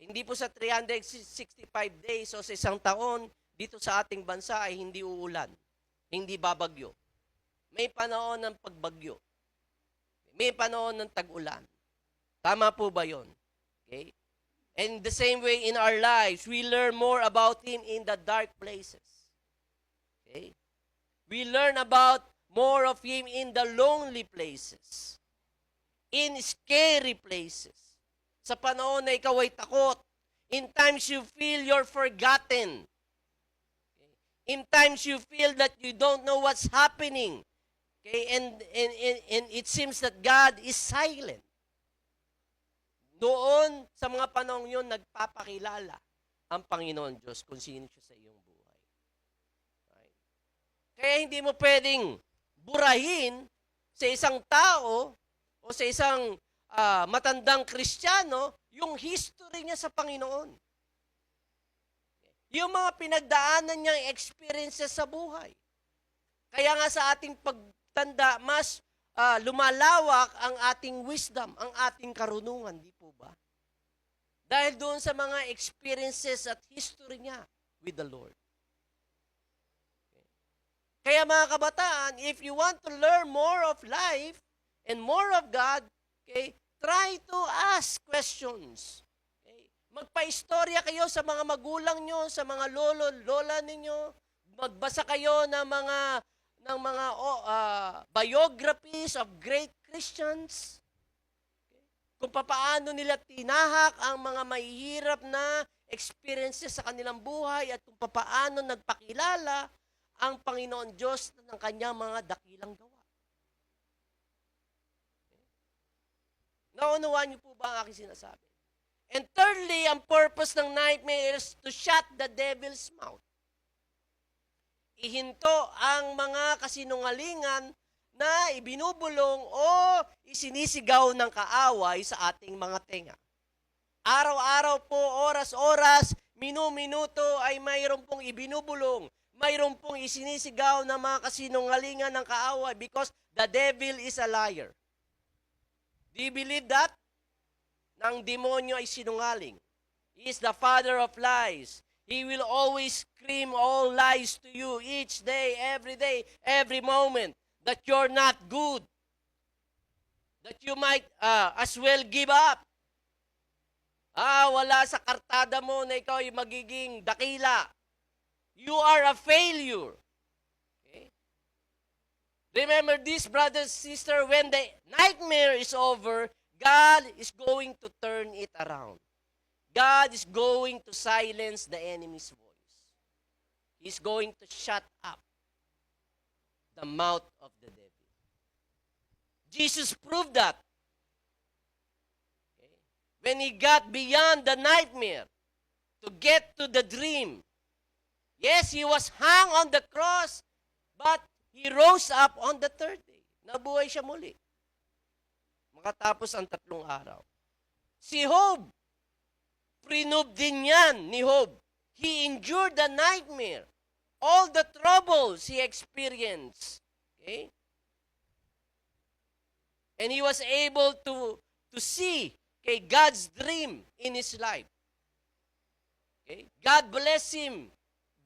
Speaker 4: Hindi po sa 365 days o sa isang taon, dito sa ating bansa ay hindi uulan, hindi babagyo. May panahon ng pagbagyo. May panahon ng tag-ulan. Tama po ba yun? Okay? And the same way in our lives, we learn more about Him in the dark places. Okay? We learn about more of Him in the lonely places. In scary places. Sa panahon na ikaw ay takot. In times you feel you're forgotten. Okay? In times you feel that you don't know what's happening. Okay, and it seems that God is silent. Doon, sa mga panahon yun, nagpapakilala ang Panginoon Diyos kung sino siya sa iyong buhay. Right? Kaya hindi mo pwedeng burahin sa isang tao o sa isang matandang Kristiyano yung history niya sa Panginoon. Yung mga pinagdaanan niyang experiences sa buhay. Kaya nga sa ating pagtanda, mas lumalawak ang ating wisdom, ang ating karunungan, di po ba? Dahil doon sa mga experiences at history niya with the Lord. Okay. Kaya mga kabataan, if you want to learn more of life and more of God, okay, try to ask questions. Okay. Magpa-istorya kayo sa mga magulang nyo, sa mga lola ninyo. Magbasa kayo ng mga biographies of great Christians. Okay. Kung paano nila tinahak ang mga mahihirap na experiences sa kanilang buhay at kung paano nagpakilala ang Panginoon Diyos ng kanyang mga dakilang gawa. Okay. Naunawaan niyo po ba ang aking sinasabi? And thirdly, ang purpose ng nightmare is to shut the devil's mouth. ihinto ang mga kasinungalingan na ibinubulong o isinisigaw ng kaaway sa ating mga tenga. Araw-araw po, oras-oras, minu-minuto ay mayroon pong ibinubulong, mayroon pong isinisigaw ng mga kasinungalingan ng kaaway because the devil is a liar. Do you believe that? Nang demonyo ay sinungaling. He is the father of lies. He will always scream all lies to you each day, every moment, that you're not good, that you might as well give up. Wala sa kartada mo na ikaw ay magiging dakila. You are a failure. Okay? Remember this, brothers and sisters, when the nightmare is over, God is going to turn it around. God is going to silence the enemy's voice. He's going to shut up the mouth of the devil. Jesus proved that. Okay? When he got beyond the nightmare to get to the dream. Yes, he was hung on the cross, but he rose up on the third day. Nabuhay siya muli. Makatapos ang 3 araw. Si Job, prinove din yan ni Job. He endured the nightmare. All the troubles he experienced. Okay? And he was able to see God's dream in his life. Okay? God bless him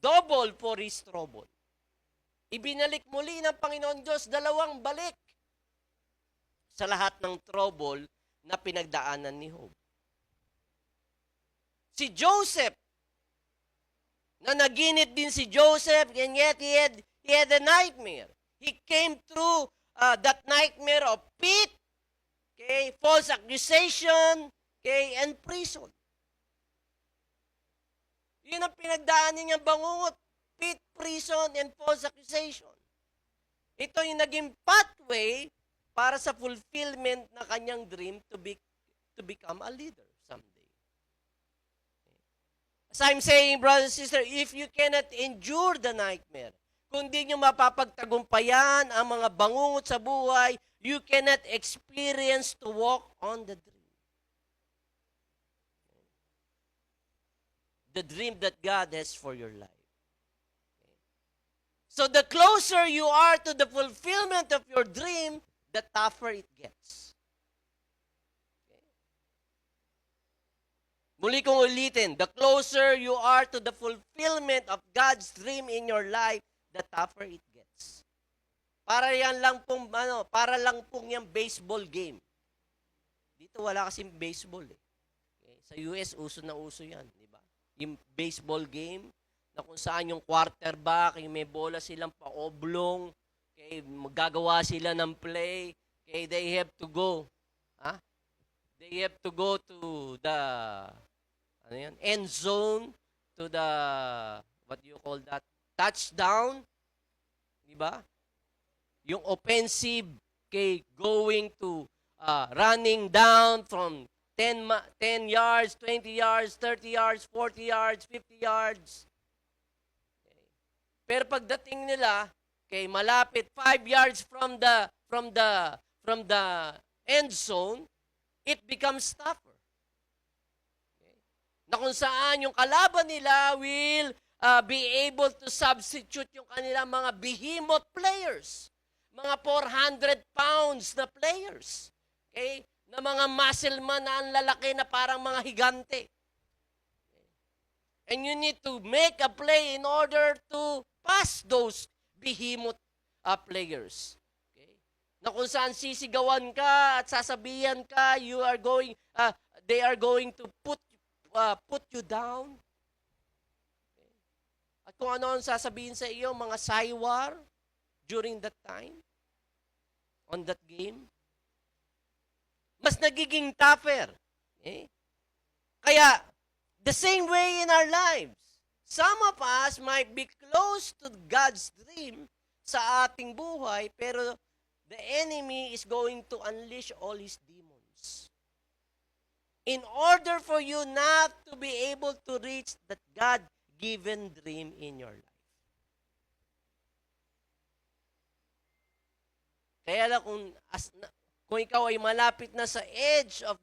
Speaker 4: double for his trouble. Ibinalik muli ng Panginoon Diyos 2 balik sa lahat ng trouble na pinagdaanan ni Job. Si Joseph, na naginit din si Joseph, and yet he had a nightmare. He came through that nightmare of pit, okay, false accusation, okay, and prison. Yun ang pinagdaanan niyang bangungot, pit, prison, and false accusation. Ito yung naging pathway para sa fulfillment na kanyang dream to become a leader someday. As I'm saying, brothers and sisters, if you cannot endure the nightmare, kung di nyo mapapagtagumpayan ang mga bangungot sa buhay, you cannot experience to walk on the dream. The dream that God has for your life. So the closer you are to the fulfillment of your dream, the tougher it gets. Okay. Muli kong ulitin, the closer you are to the fulfillment of God's dream in your life, the tougher it gets. Para lang pong yung baseball game. Dito wala kasing baseball eh. Okay. Sa US, uso na uso yan, di ba? Yung baseball game, na kung saan yung quarterback, yung may bola silang pa-oblong, okay, magagawa sila ng play. Okay, they have to go. They have to go to the end zone, to the, what do you call that? Touchdown. Diba? Yung offensive, okay, going to, running down from 10 yards, 20 yards, 30 yards, 40 yards, 50 yards. Okay. Pero pagdating nila, okay, malapit 5 yards from the end zone, it becomes tougher. Okay. Na kung saan yung kalaban nila will be able to substitute yung kanilang mga behemoth players, mga 400 pounds na players, okay, na mga muscle man na ang lalaki na parang mga higante. Okay. And you need to make a play in order to pass those behemoth players. Okay? Na kung saan sisigawan ka at sasabihan ka, they are going to put you down. Okay? At kung ano ang sasabihin sa iyo, mga saywar during that time, on that game, mas nagiging tougher. Okay? Kaya, the same way in our lives, some of us might be close to God's dream sa ating buhay, pero the enemy is going to unleash all his demons. In order for you not to be able to reach that God-given dream in your life. Kaya lang kung ikaw ay malapit na sa edge of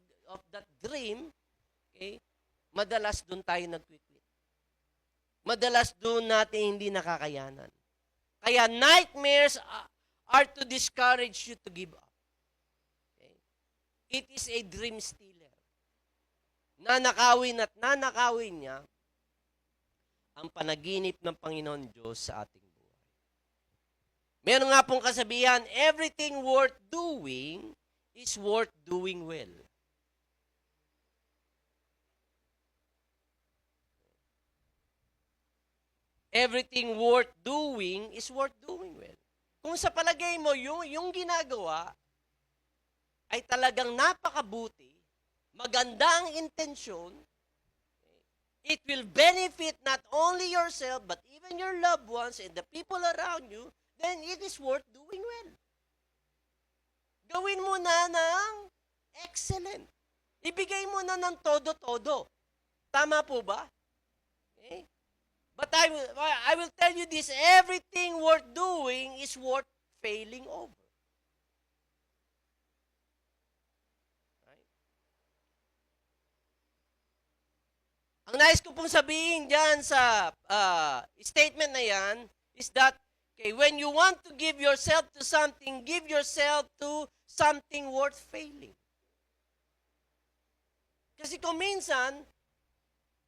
Speaker 4: that dream, okay, madalas doon tayo nag-quit. Madalas doon natin hindi nakakayanan. Kaya nightmares are to discourage you to give up. Okay? It is a dream stealer. Nanakawin at nanakawin niya ang panaginip ng Panginoon Diyos sa ating buhay. Meron nga pong kasabihan, everything worth doing is worth doing well. Everything worth doing is worth doing well. Kung sa palagay mo, yung ginagawa ay talagang napakabuti, maganda ang intensyon, it will benefit not only yourself, but even your loved ones and the people around you, then it is worth doing well. Gawin mo na ng excellent. Ibigay mo na ng todo-todo. Tama po ba? Okay? But I will tell you this, everything worth doing is worth failing over. Right? Ang nais ko pong sabihin dyan sa statement na yan is that, okay, when you want to give yourself to something, give yourself to something worth failing. Kasi kung minsan,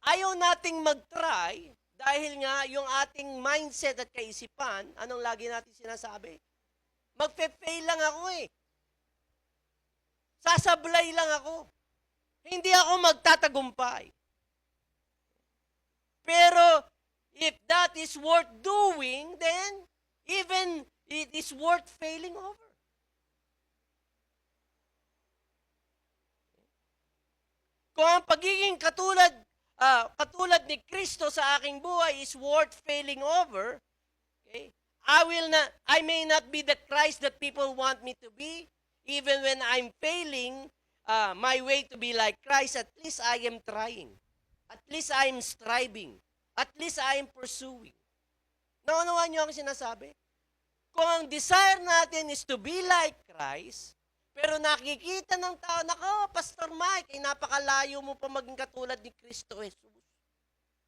Speaker 4: ayaw nating mag-try dahil nga yung ating mindset at kaisipan, anong lagi natin sinasabi? Magpe-fail lang ako eh. Sasablay lang ako. Hindi ako magtatagumpay. Pero if that is worth doing, then even it is worth failing over. Kung ang pagiging katulad ni Kristo sa aking buhay is worth failing over, okay, I may not be the Christ that people want me to be, even when I'm failing my way to be like Christ, at least I am trying. At least I am striving. At least I am pursuing. Naunawaan niyo ang sinasabi? Kung ang desire natin is to be like Christ, pero nakikita ng tao, nako, Pastor Mike, ay napakalayo mo pa maging katulad ni Kristo Jesus.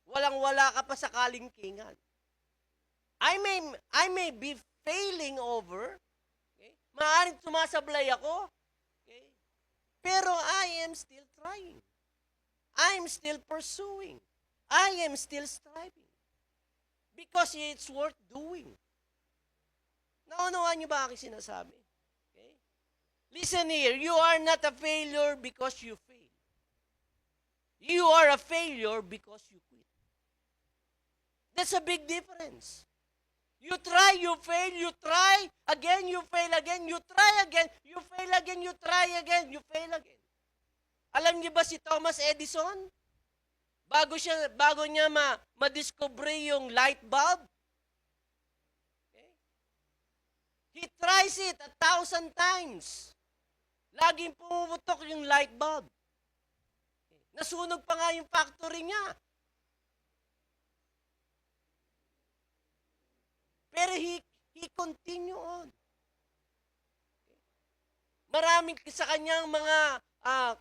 Speaker 4: Walang-wala ka pa sa kalingkingan. I may be failing over. Okay? Maaaring sumasablay ako. Okay? Pero I am still trying. I am still pursuing. I am still striving. Because it's worth doing. Naunawaan niyo ba aking sinasabi? Okay? Listen here, you are not a failure because you fail. You are a failure because you quit. That's a big difference. You try, you fail, you try, again, you fail again, you try again, you fail again, you try again, you fail again. Alam niyo ba si Thomas Edison? Bago niya ma-discover yung light bulb, okay? He tries it 1,000 times. Laging pumuputok yung light bulb. Okay? Nasunog pa nga yung factory niya. Pero he continue on. Okay? Maraming sa kanyang mga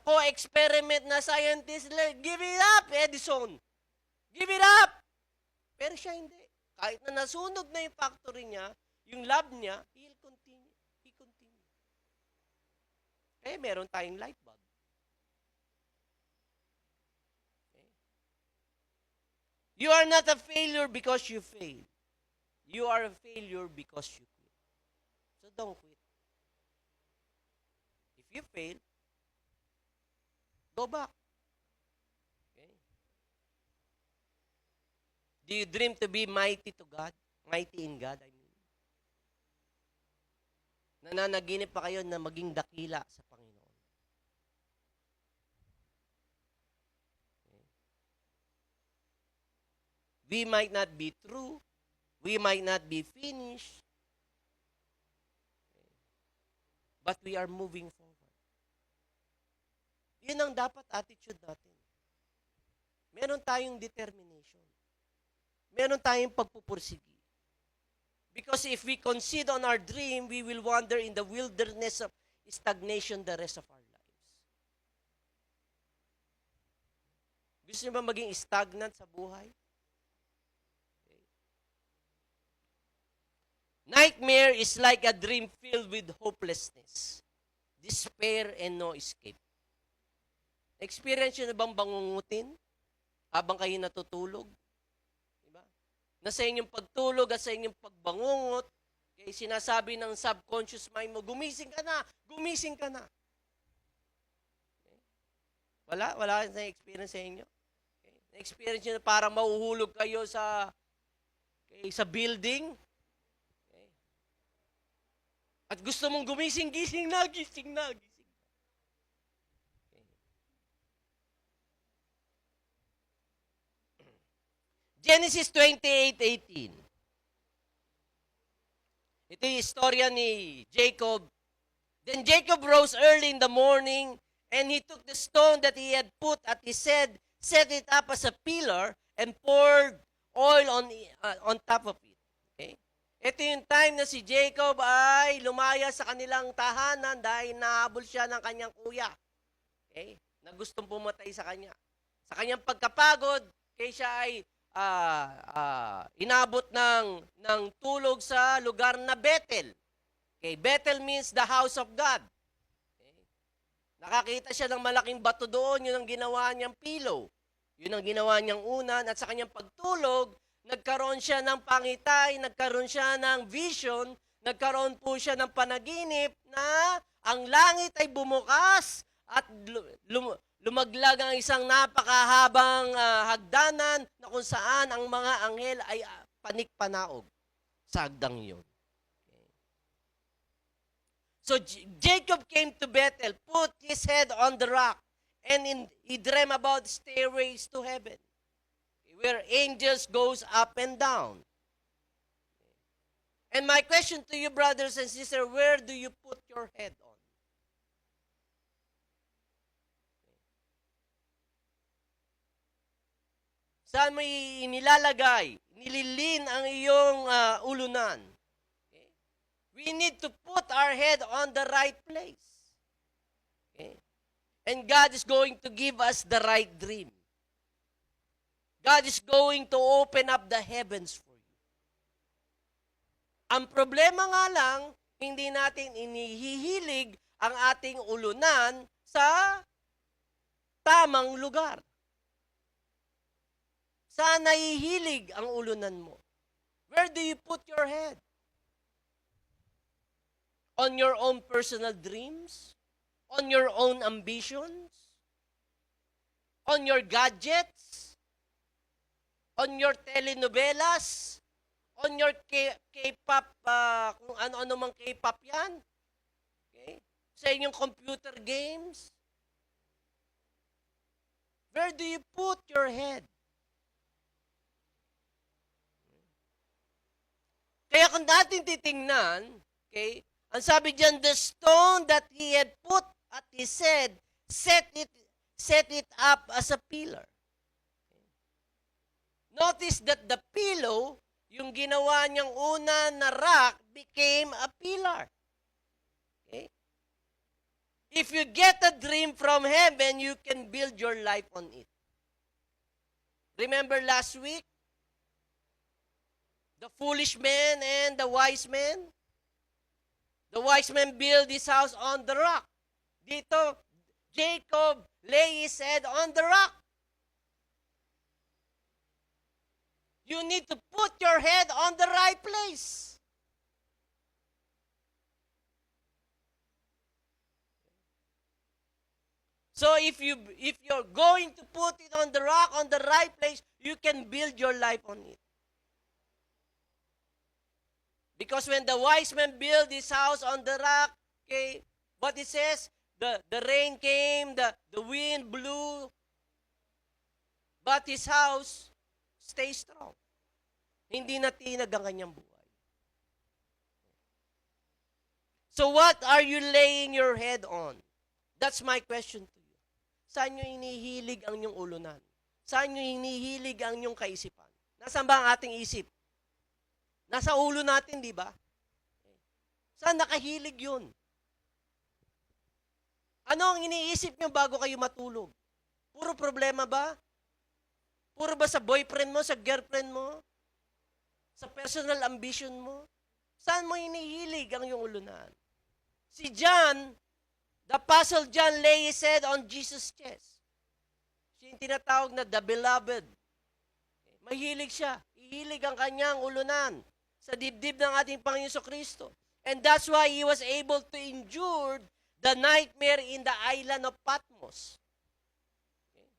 Speaker 4: co-experiment na scientist, give it up, Edison. Give it up. Pero siya hindi. Kahit na nasunog na yung factory niya, yung lab niya, he'll continue. He continue. Kaya meron tayong light bulb. Okay? You are not a failure because you fail. You are a failure because you quit. So don't quit. If you fail, go back. Okay? Do you dream to be mighty to God? Mighty in God, I mean. Nananaginip pa kayo na maging dakila sa Panginoon. Okay? We might not be true. We might not be finished. Okay? But we are moving forward. Yun ang dapat attitude natin. Meron tayong determination. Meron tayong pagpupursigi. Because if we concede on our dream, we will wander in the wilderness of stagnation the rest of our lives. Gusto niyo ba maging stagnant sa buhay? Okay. Nightmare is like a dream filled with hopelessness, despair, and no escape. Experience nyo na bang bangungutin habang kayo natutulog? Diba? Na sa inyong pagtulog at sa inyong pagbangungot, okay, sinasabi ng subconscious mind mo, gumising ka na, gumising ka na. Okay? Wala na experience sa inyo? Okay? Na-experience nyo na parang mahuhulog kayo sa building? Okay? At gusto mong gumising, gising na, gising na, gising. Genesis 28:18. Ito yung istorya ni Jacob. Then Jacob rose early in the morning, and he took the stone that he had put at his head, set it up as a pillar, and poured oil on top of it. Okay? Ito yung time na si Jacob ay lumaya sa kanilang tahanan dahil nahabol siya ng kanyang kuya. Okay? Na gustong pumatay sa kanya. Sa kanyang pagkapagod, kaya siya ay inabot ng tulog sa lugar na Bethel. Okay, Bethel means the house of God. Okay. Nakakita siya ng malaking bato doon, yun ang ginawa niyang pillow. Yun ang ginawa niyang unan, at sa kanyang pagtulog, nagkaroon siya ng pangitay, nagkaroon siya ng vision, nagkaroon po siya ng panaginip na ang langit ay bumukas at lumaglag ang isang napakahabang hagdanan na kung saan ang mga anghel ay panikpanaog sa hagdang iyon. Okay. So Jacob came to Bethel, put his head on the rock, and he dreamed about stairways to heaven, where angels goes up and down. And my question to you, brothers and sisters, where do you put your head on? Saan mo inilalagay, nililin ang iyong ulunan? Okay? We need to put our head on the right place. Okay? And God is going to give us the right dream. God is going to open up the heavens for you. Ang problema nga lang, hindi natin inihihilig ang ating ulunan sa tamang lugar. Saan nahihilig ang ulunan mo? Where do you put your head? On your own personal dreams? On your own ambitions? On your gadgets? On your telenovelas? On your K-pop, kung ano-ano mang K-pop yan? Okay? Sa inyong computer games? Where do you put your head? Kaya kung natin titingnan, okay, ang sabi diyan, the stone that he had put at his head, set it up as a pillar. Okay. Notice that the pillow, yung ginawa niyang una na rock, became a pillar. Okay. If you get a dream from heaven, you can build your life on it. Remember last week? The foolish man and the wise man. The wise man built his house on the rock. Dito, Jacob lay his head on the rock. You need to put your head on the right place. So if you're going to put it on the rock, on the right place, you can build your life on it. Because when the wise man built his house on the rock, okay, what it says, the rain came, the wind blew, but his house stayed strong. Hindi natinag ang kanyang buhay. So what are you laying your head on? That's my question to you. Saan nyo inihilig ang inyong ulunan? Saan nyo inihilig ang inyong kaisipan? Nasaan ba ang ating isip? Nasa ulo natin, di ba? Saan nakahilig yun? Ano ang iniisip nyo bago kayo matulog? Puro problema ba? Puro ba sa boyfriend mo, sa girlfriend mo? Sa personal ambition mo? Saan mo inihilig ang iyong ulunan? Si John, the Apostle John lay his head on Jesus' chest. Siya yung tinatawag na the beloved. Mahilig siya. Ihilig ang kanyang ulunan sa dibdib ng ating Panginoon Kristo. And that's why he was able to endure the nightmare in the island of Patmos. Okay.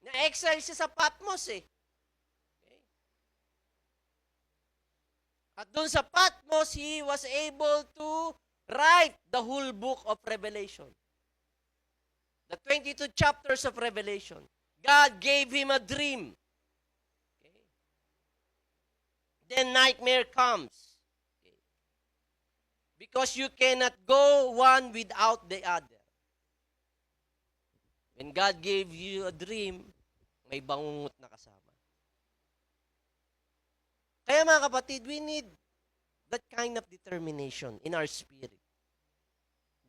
Speaker 4: Na-exile siya sa Patmos eh. Okay. At doon sa Patmos, he was able to write the whole book of Revelation. The 22 chapters of Revelation. God gave him a dream. Okay. Then nightmare comes. Because you cannot go one without the other. When God gave you a dream, may bangungot na kasama. Kaya mga kapatid, we need that kind of determination in our spirit.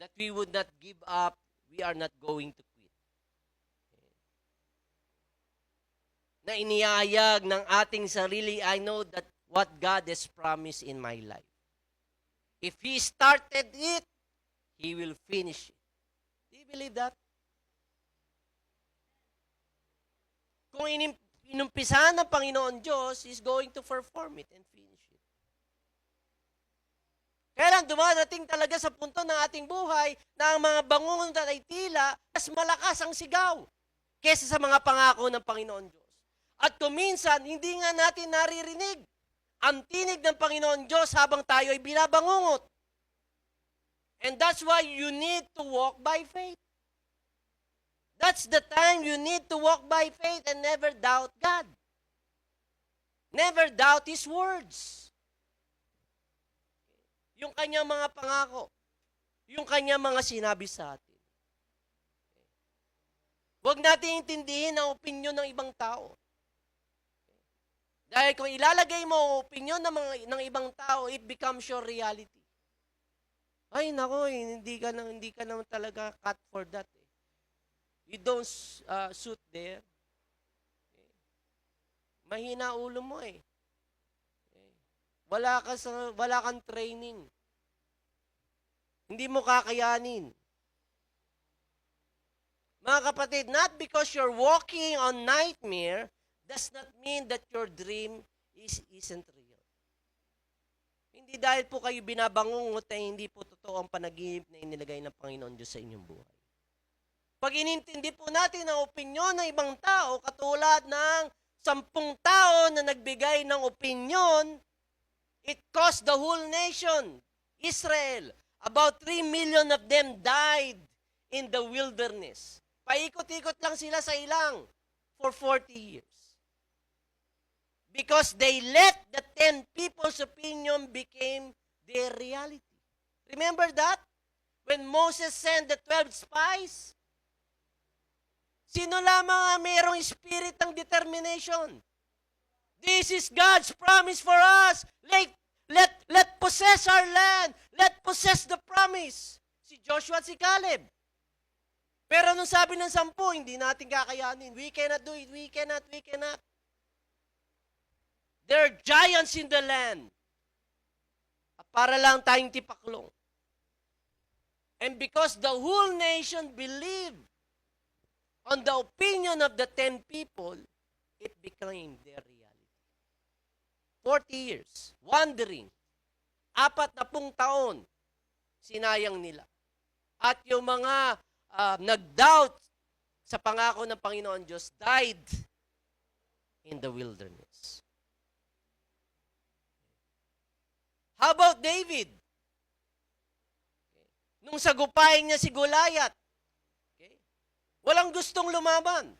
Speaker 4: That we would not give up, we are not going to quit. Na inihayag ng ating sarili, I know that what God has promised in my life. If He started it, He will finish it. Do you believe that? Kung inumpisahan ng Panginoon Diyos, He's going to perform it and finish it. Kaya lang dumadating talaga sa punto ng ating buhay na ang mga bangungot ay tila mas malakas ang sigaw kesa sa mga pangako ng Panginoon Diyos. At kuminsan, hindi nga natin naririnig ang tinig ng Panginoon Diyos habang tayo ay binabangungot. And that's why you need to walk by faith. That's the time you need to walk by faith and never doubt God. Never doubt His words. Yung kanyang mga pangako. Yung kanyang mga sinabi sa atin. Huwag natin intindihin ang opinyon ng ibang tao. Dahil kung ilalagay mo ang opinion ng ibang tao, it becomes your reality. Ay, nako, hindi ka naman talaga cut for that. Eh. You don't suit there. Okay. Mahina ulo mo eh. Okay. Wala kang training. Hindi mo kakayanin. Mga kapatid, not because you're walking on nightmare, does not mean that your dream isn't real. Hindi dahil po kayo binabangungot ay hindi po totoo ang panaginip na inilagay ng Panginoon Diyos sa inyong buhay. Pag inintindi po natin ang opinyon ng ibang tao, katulad ng 10 tao na nagbigay ng opinyon, it cost the whole nation, Israel. About 3 million of them died in the wilderness. Paikot-ikot lang sila sa ilang for 40 years. Because they let the 10 people's opinion became their reality. Remember that? When Moses sent the 12 spies, sino lamang ang mayroong spirit ng determination? This is God's promise for us. Let possess our land. Let possess the promise. Si Joshua at si Caleb. Pero nung sabi ng 10, hindi natin kakayanin. We cannot do it. We cannot. There are giants in the land. Para lang tayong tipaklong. And because the whole nation believed on the opinion of the 10 people, it became their reality. 40 years, wandering. 40 taon, sinayang nila. At yung mga nag-doubt sa pangako ng Panginoon Diyos died in the wilderness. How about David? Nung sagupain niya si Goliath, walang gustong lumaban.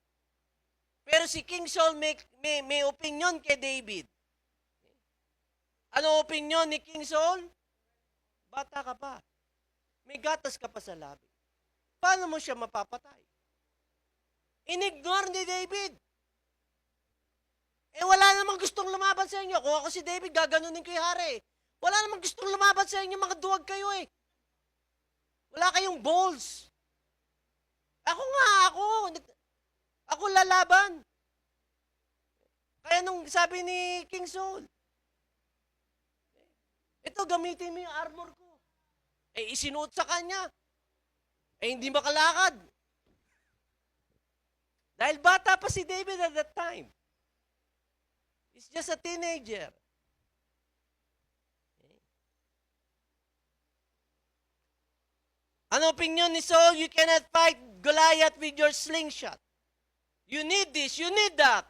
Speaker 4: Pero si King Saul may opinion kay David. Ano opinion ni King Saul? Bata ka pa. May gatas ka pa sa labi. Paano mo siya mapapatay? Inignore ni David. Eh wala namang gustong lumaban sa inyo. Kung ako si David, gaganunin ko yung hari. Wala namang gustong lumaban sa inyo, mga duwag kayo eh. Wala kayong balls. Ako lalaban. Kaya nung sabi ni King Saul, ito, gamitin mo yung armor ko. Eh, isinuot sa kanya. Eh, hindi makalakad. Dahil bata pa si David at that time. He's just a teenager. Okay. Ano opinion ni Saul? You cannot fight Goliath with your slingshot. You need this, you need that.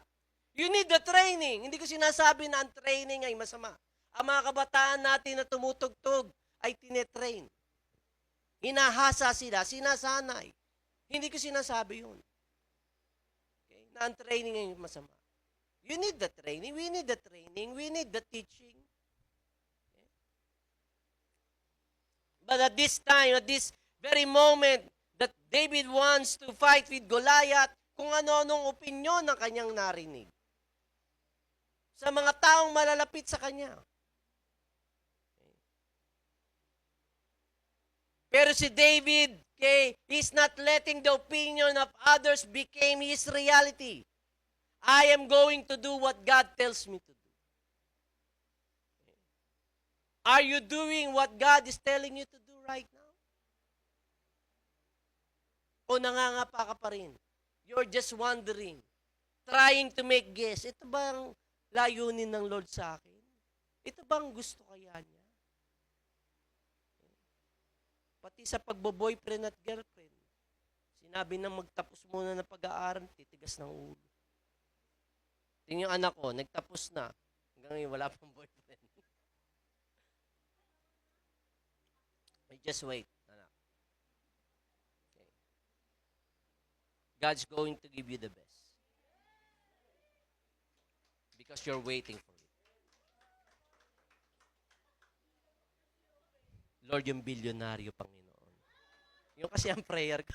Speaker 4: You need the training. Hindi ko sinasabi na ang training ay masama. Ang mga kabataan natin na tumutugtog ay tinetrain. Hinahasa sila, sinasanay. Hindi ko sinasabi yun. Okay? Na ang training ay masama. You need the training, we need the training, we need the teaching. Okay? But at this time, at this very moment that David wants to fight with Goliath, kung ano-anong opinyon ng kanyang narinig sa mga taong malalapit sa kanya. Pero si David, okay, he's not letting the opinion of others become his reality. I am going to do what God tells me to do. Are you doing what God is telling you to do right now? O nangangapa ka pa rin? You're just wondering, trying to make guess. Ito bang layunin ng Lord sa akin? Ito bang gusto kaya niya? Pati sa pagbo-boyfriend at girlfriend, sinabi na magtapos muna ng pag-aaral, titigas ng ulo. Tingnan yung anak ko, nagtapos na. Hanggang ngayon, wala pang boyfriend. Just wait, anak. Okay. God's going to give you the best. Because you're waiting for it. Lord, yung bilyonaryo, Panginoon. Yung kasi ang prayer ko.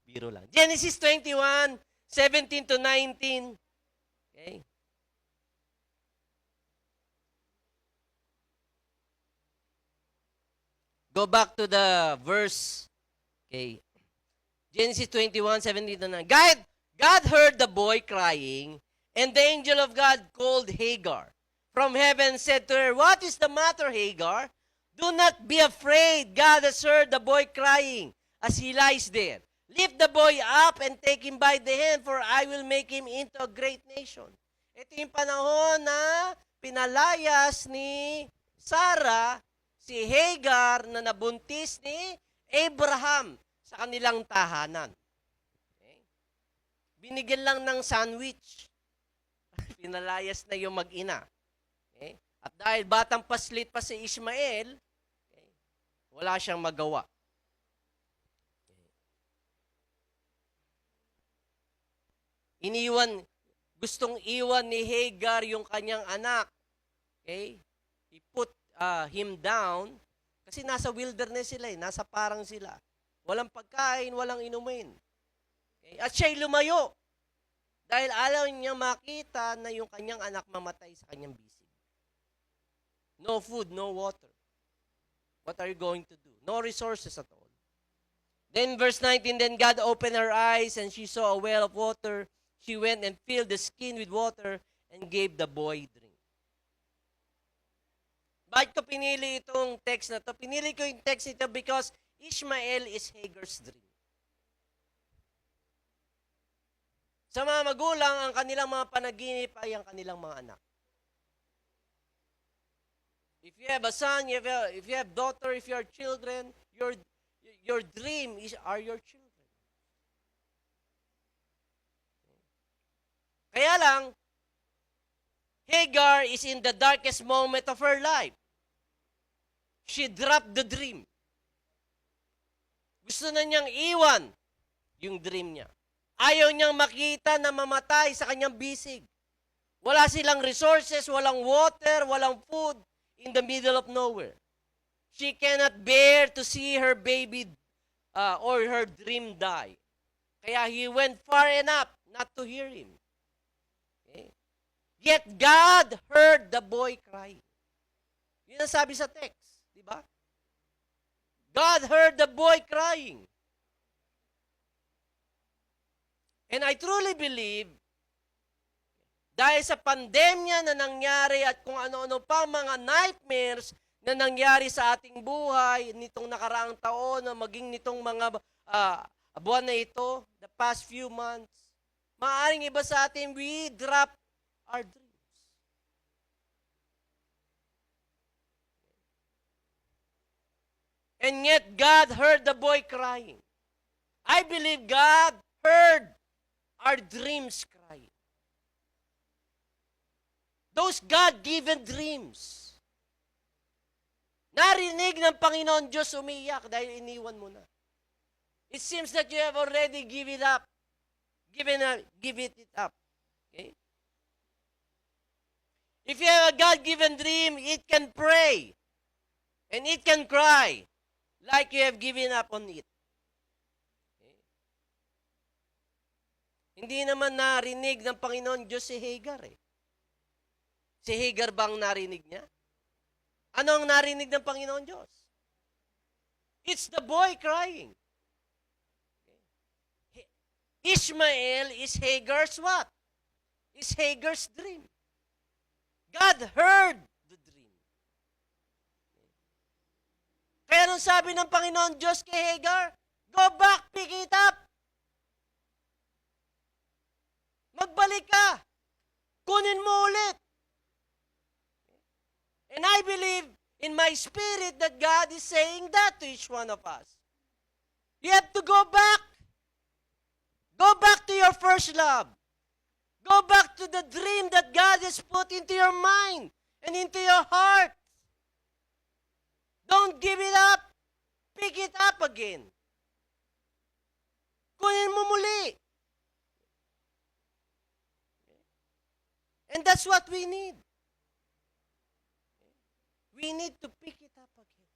Speaker 4: Biro lang. Genesis 21, 17 to 19. Okay. Go back to the verse. Okay. Genesis 21, 17 to 9. God heard the boy crying, and the angel of God called Hagar from heaven, said to her, "What is the matter, Hagar? Do not be afraid. God has heard the boy crying as he lies there. Lift the boy up and take him by the hand, for I will make him into a great nation." Ito yung panahon na pinalayas ni Sarah si Hagar na nabuntis ni Abraham sa kanilang tahanan. Okay? Binigyan lang ng sandwich. Pinalayas na yung mag-ina. Okay? At dahil batang paslit pa si Ishmael, okay, wala siyang magawa. Gustong iwan ni Hagar yung kanyang anak. Okay? He put him down kasi nasa wilderness sila nasa parang sila. Walang pagkain, walang inumin. Okay? At siya'y lumayo dahil ayaw niya makita na yung kanyang anak mamatay sa kanyang bisig. No food, no water. What are you going to do? No resources at all. Then verse 19, then God opened her eyes and she saw a well of water. She went and filled the skin with water and gave the boy drink. Bakit ko pinili itong text na to? Pinili ko yung text ito because Ishmael is Hagar's dream. Sa mga magulang, ang kanilang mga panaginip ay ang kanilang mga anak. If you have a son, if you have daughter, if you have children, your dream are your children. Kaya lang, Hagar is in the darkest moment of her life. She dropped the dream. Gusto na niyang iwan yung dream niya. Ayaw niyang makita na mamatay sa kanyang bisig. Wala silang resources, walang water, walang food in the middle of nowhere. She cannot bear to see her baby or her dream die. Kaya he went far enough not to hear him. Okay? Yet God heard the boy crying. Yun ang sabi sa text, di ba? God heard the boy crying. And I truly believe, dahil sa pandemya na nangyari at kung ano-ano pa mga nightmares na nangyari sa ating buhay nitong nakaraang taon na maging nitong mga buwan na ito, the past few months, maaaring iba sa atin, we drop our dreams. And yet, God heard the boy crying. I believe God heard our dreams crying. Those God-given dreams. Narinig ng Panginoon Diyos umiyak dahil iniwan mo na. It seems that you have already give it up. Give it up. Okay? If you have a God-given dream, it can pray. And it can cry like you have given up on it. Okay? Hindi naman narinig ng Panginoon Diyos si Hagar eh. Si Hagar bang narinig niya? Ano ang narinig ng Panginoon Diyos? It's the boy crying. Ishmael is Hagar's what? Is Hagar's dream. God heard the dream. Kaya nung sabi ng Panginoon Diyos kay Hagar, go back, pick it up. Magbalik ka. Kunin mo ulit. And I believe in my spirit that God is saying that to each one of us. You have to go back. Go back to your first love. Go back to the dream that God has put into your mind and into your heart. Don't give it up. Pick it up again. Kunin mo muli. And that's what we need. We need to pick it up again.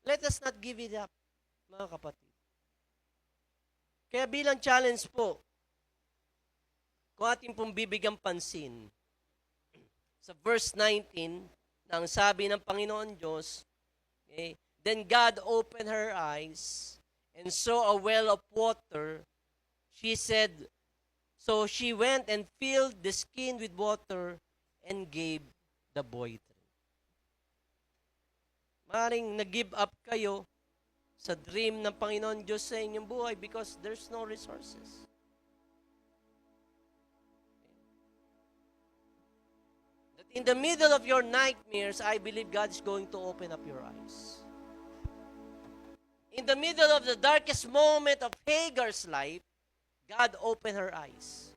Speaker 4: Let us not give it up, mga kapatid. Kaya bilang challenge po, kung ating pong bibigyan pansin, sa verse 19, na ang sabi ng Panginoon Diyos, okay, then God opened her eyes and saw a well of water. She said, so she went and filled the skin with water and gave the boy drink. Maring nag-give up kayo sa dream ng Panginoon Diyos sa inyong buhay because there's no resources. That in the middle of your nightmares, I believe God is going to open up your eyes. In the middle of the darkest moment of Hagar's life, God opened her eyes.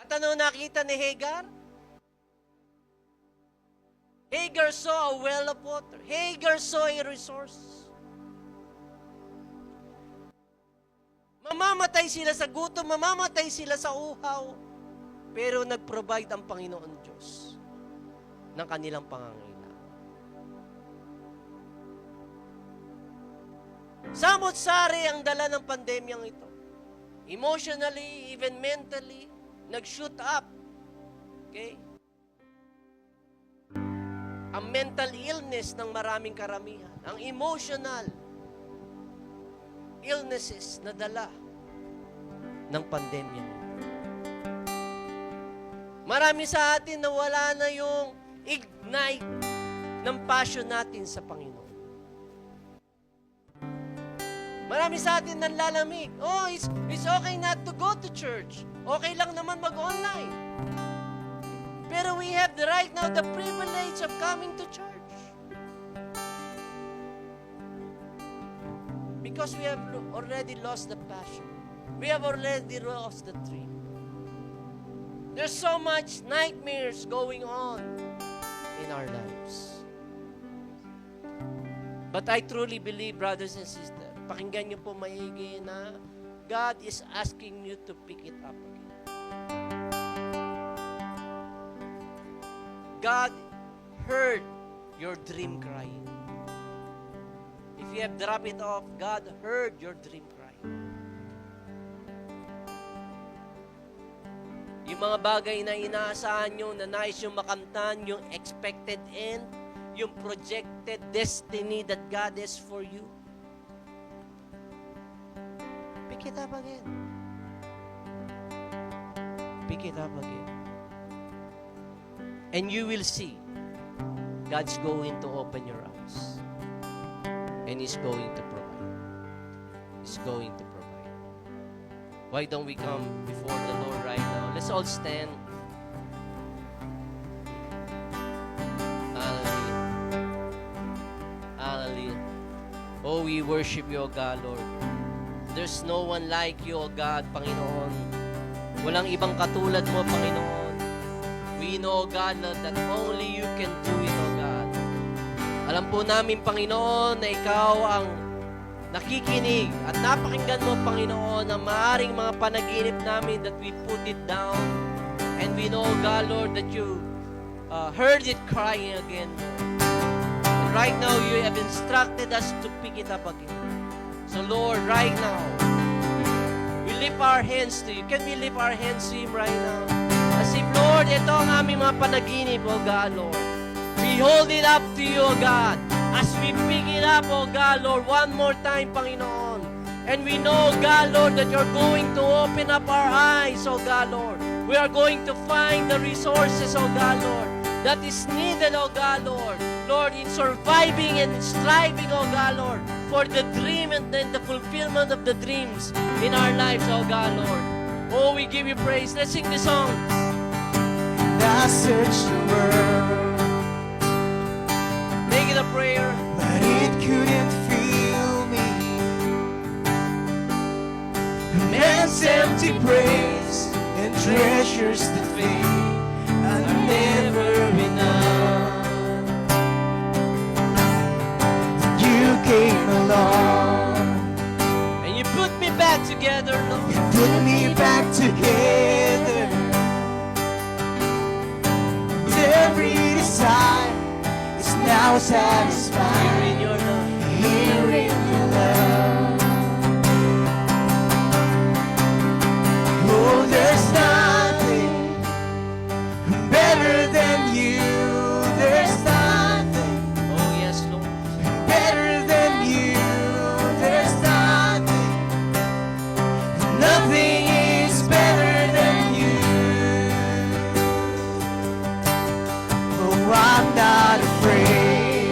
Speaker 4: At ano nakita ni Hagar? Hagar saw a well of water. Hagar saw a resource. Mamamatay sila sa gutom, mamamatay sila sa uhaw. Pero nag-provide ang Panginoon Diyos ng kanilang pangangailangan. Samot-sari ang dala ng pandemyang ito. Emotionally, even mentally, nag-shoot up. Okay? Ang mental illness ng maraming karamihan. Ang emotional illnesses na dala ng pandemya. Marami sa atin na wala na yung ignite ng passion natin sa Panginoon. Marami sa atin nanlalamig. Oh, it's okay not to go to church. Okay lang naman mag-online. Pero we have right now the privilege of coming to church. Because we have already lost the passion. We have already lost the dream. There's so much nightmares going on in our lives. But I truly believe, brothers and sisters, pakinggan niyo po maigi na God is asking you to pick it up again. God heard your dream crying. If you have dropped it off, God heard your dream crying. Yung mga bagay na inaasahan nyo, na nais yung makamtan, yung expected end, yung projected destiny that God has for you. Pick it up again. Pick it up again. And you will see God's going to open your eyes. And He's going to provide. He's going to provide. Why don't we come before the Lord right now? Let's all stand. Hallelujah. Hallelujah. Oh, we worship you, O God, Lord. There's no one like you, O God, Panginoon. Walang ibang katulad mo, Panginoon. We know, God, that only you can do it, O God. Alam po namin, Panginoon, na ikaw ang nakikinig at napakinggan mo, Panginoon, ang maaring mga panaginip namin that we put it down. And we know, God, Lord, that you heard it crying again. And right now, you have instructed us to pick it up again. So, Lord, right now, we lift our hands to you. Can we lift our hands to Him right now? As if, Lord, ito ang aming mga panaginip, O God, Lord. We hold it up to you, O God. As we pick it up, O God, Lord, one more time, Panginoon. And we know, God, Lord, that you're going to open up our eyes, O God, Lord. We are going to find the resources, O God, Lord, that is needed, O God, Lord. Lord, in surviving and striving, O God, Lord, for the dream and then the fulfillment of the dreams in our lives, O God, Lord. Oh, we give you praise. Let's sing this song.
Speaker 3: I searched the world,
Speaker 4: Make it a prayer.
Speaker 3: but it couldn't fill me. Man's empty praise and treasures that fade are never enough. You came along,
Speaker 4: And you put me back together, Lord.
Speaker 3: you put me back together. Every desire is now satisfied.
Speaker 4: Here in your love.
Speaker 3: Here in your love. Oh, there's nothing better than you. There's nothing
Speaker 4: Oh, yes, Lord.
Speaker 3: better than you. There's nothing. Nothing is better than you. Oh, I'm not afraid.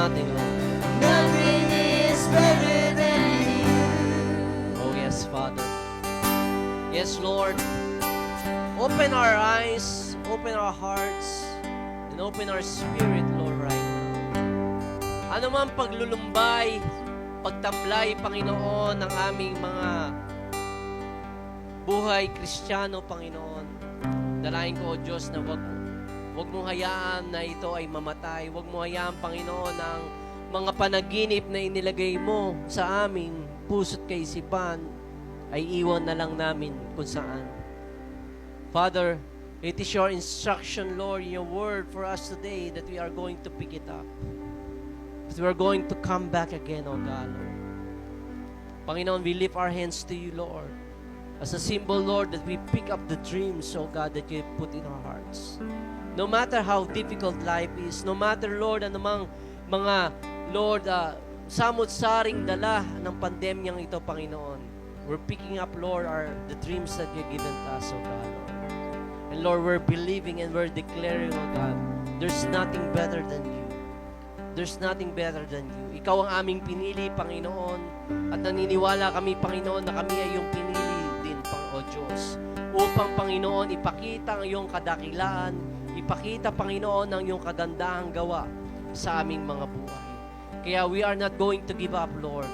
Speaker 4: nothing, Lord.
Speaker 3: Nothing is better than you.
Speaker 4: Oh, yes, Father. Yes, Lord. Open our eyes, open our hearts, and open our spirit, Lord, right now. Ano man paglulumbay, pagtamlay, Panginoon, ng aming mga buhay Kristiyano, Panginoon. Dalayan ko, O Diyos, na wag mo hayaan na ito ay mamatay. Wag mo hayaan, Panginoon, ang mga panaginip na inilagay mo sa aming puso't kaisipan ay iwan na lang namin kung saan. Father, it is your instruction, Lord, in your word for us today that we are going to pick it up. That we are going to come back again, O God, Lord. Panginoon, we lift our hands to you, Lord, as a symbol, Lord, that we pick up the dreams, O God, that you have put in our hearts. No matter how difficult life is, no matter, Lord, anumang mga, Lord, samot-saring dala ng pandemyang ito, Panginoon, we're picking up, Lord, the dreams that you've given to us, O God, Lord. And Lord, we're believing and we're declaring, O God, there's nothing better than you. There's nothing better than you. Ikaw ang aming pinili, Panginoon, at naniniwala kami, Panginoon, na kami ay yung pinili din, O Diyos, upang, Panginoon, ipakita ang iyong kadakilaan, ipakita, Panginoon, ang iyong kagandahang gawa sa aming mga buhay. Kaya we are not going to give up, Lord.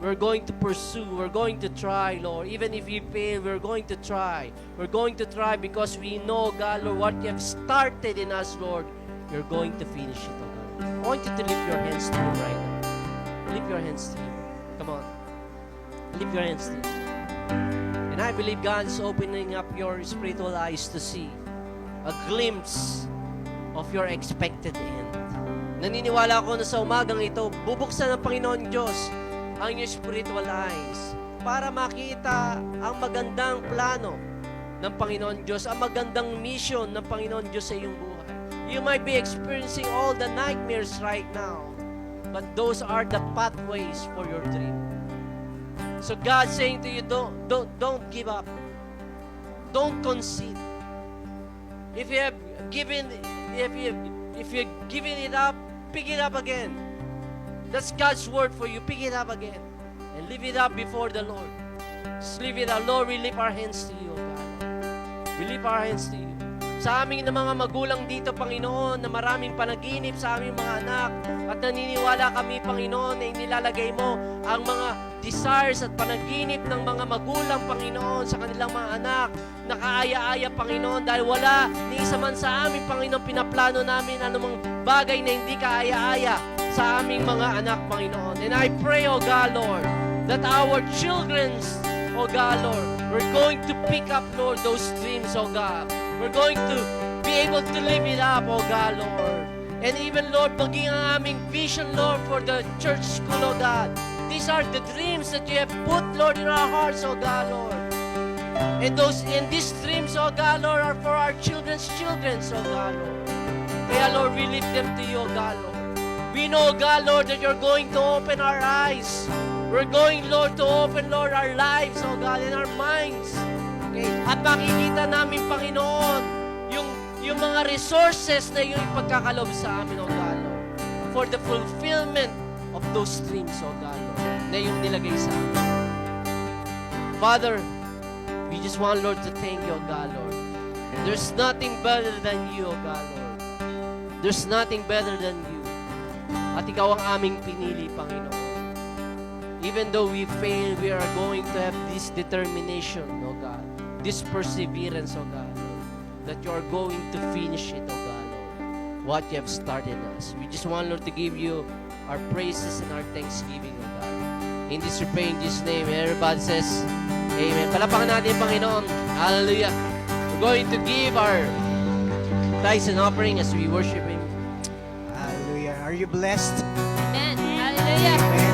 Speaker 4: We're going to pursue. We're going to try, Lord. Even if we fail, we're going to try. We're going to try because we know, God, Lord, what you have started in us, Lord, you're going to finish it, oh God. I want you to lift your hands to Him right now. Lift your hands to Him. Come on. Lift your hands to Him. And I believe God is opening up your spiritual eyes to see a glimpse of your expected end. Naniniwala ako na sa umagang ito, bubuksan ng Panginoon Diyos ang inyong spiritual eyes para makita ang magandang plano ng Panginoon Diyos, ang magandang mission ng Panginoon Diyos sa iyong buhay. You might be experiencing all the nightmares right now, but those are the pathways for your dream. So God's saying to you, don't give up. Don't concede. If you've given it up, pick it up again. That's God's word for you. Pick it up again. And lift it up before the Lord. Just lift it up. Lord, we lift our hands to you, God. We lift our hands to you. Sa aming na mga magulang dito, Panginoon, na maraming panaginip sa aming mga anak, at naniniwala kami, Panginoon, na inilalagay mo ang mga desires at panaginip ng mga magulang, Panginoon, sa kanilang mga anak, na kaaya-aya, Panginoon, dahil wala ni isa man sa amin, Panginoon, pinaplano namin anumang bagay na hindi kaaya-aya sa aming mga anak, Panginoon. And I pray, O God, Lord, that our children's, O God, Lord, we're going to pick up, Lord, those dreams, O God. We're going to be able to live it up, O God, Lord. And even, Lord, maging ang aming vision, Lord, for the church school, O God. These are the dreams that you have put, Lord, in our hearts, O God, Lord. And these dreams, O God, Lord, are for our children's children, O God, Lord. Kaya, Lord, we lift them to you, O God, Lord. We know, God, Lord, that you're going to open our eyes. We're going, Lord, to open, Lord, our lives, oh God, and our minds. Okay? At makikita namin, Panginoon, yung mga resources na yung ipagkakalob sa amin, oh God, Lord, for the fulfillment of those dreams, oh God, Lord, na yung nilagay sa amin. Father, we just want, Lord, to thank you, oh God, Lord. There's nothing better than you, oh God, Lord. There's nothing better than you. At ikaw ang aming pinili, Panginoon. Even though we fail, we are going to have this determination, O God. This perseverance, O God, Lord, that you are going to finish it, O God, Lord. What you have started us. We just want, Lord, to give you our praises and our thanksgiving, O God. In this we pray in Jesus' name. Everybody says, Amen. Palapakan natin, Panginoon. Hallelujah. We're going to give our tithes and offering as we worship Him.
Speaker 3: Hallelujah. Are you blessed?
Speaker 2: Amen. Hallelujah.
Speaker 3: Amen.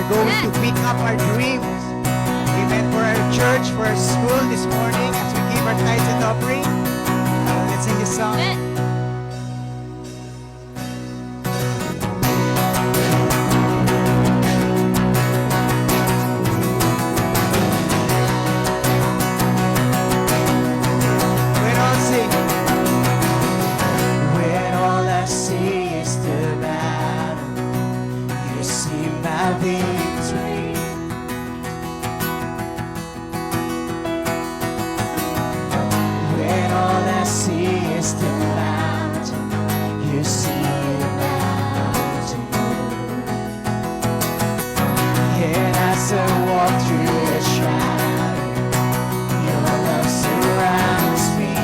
Speaker 3: We're going to pick up our dreams. Amen. For our church, for our school this morning as we give our tithes and offering. Let's sing this song.
Speaker 2: Amen.
Speaker 3: When all sing. When all I see is the battle my victory. When all I see is the mountain, you see the mountain. And as I walk through the shadow, your love surrounds me.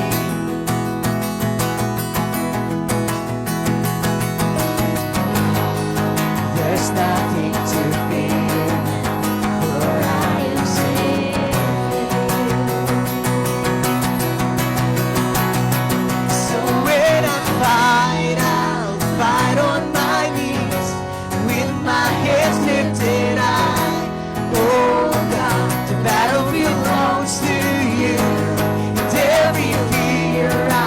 Speaker 3: There's nothing to fear, for I am safe. So when I fight, I'll fight on my knees with my hands lifted high. Oh God, the battle belongs to you. And every fear I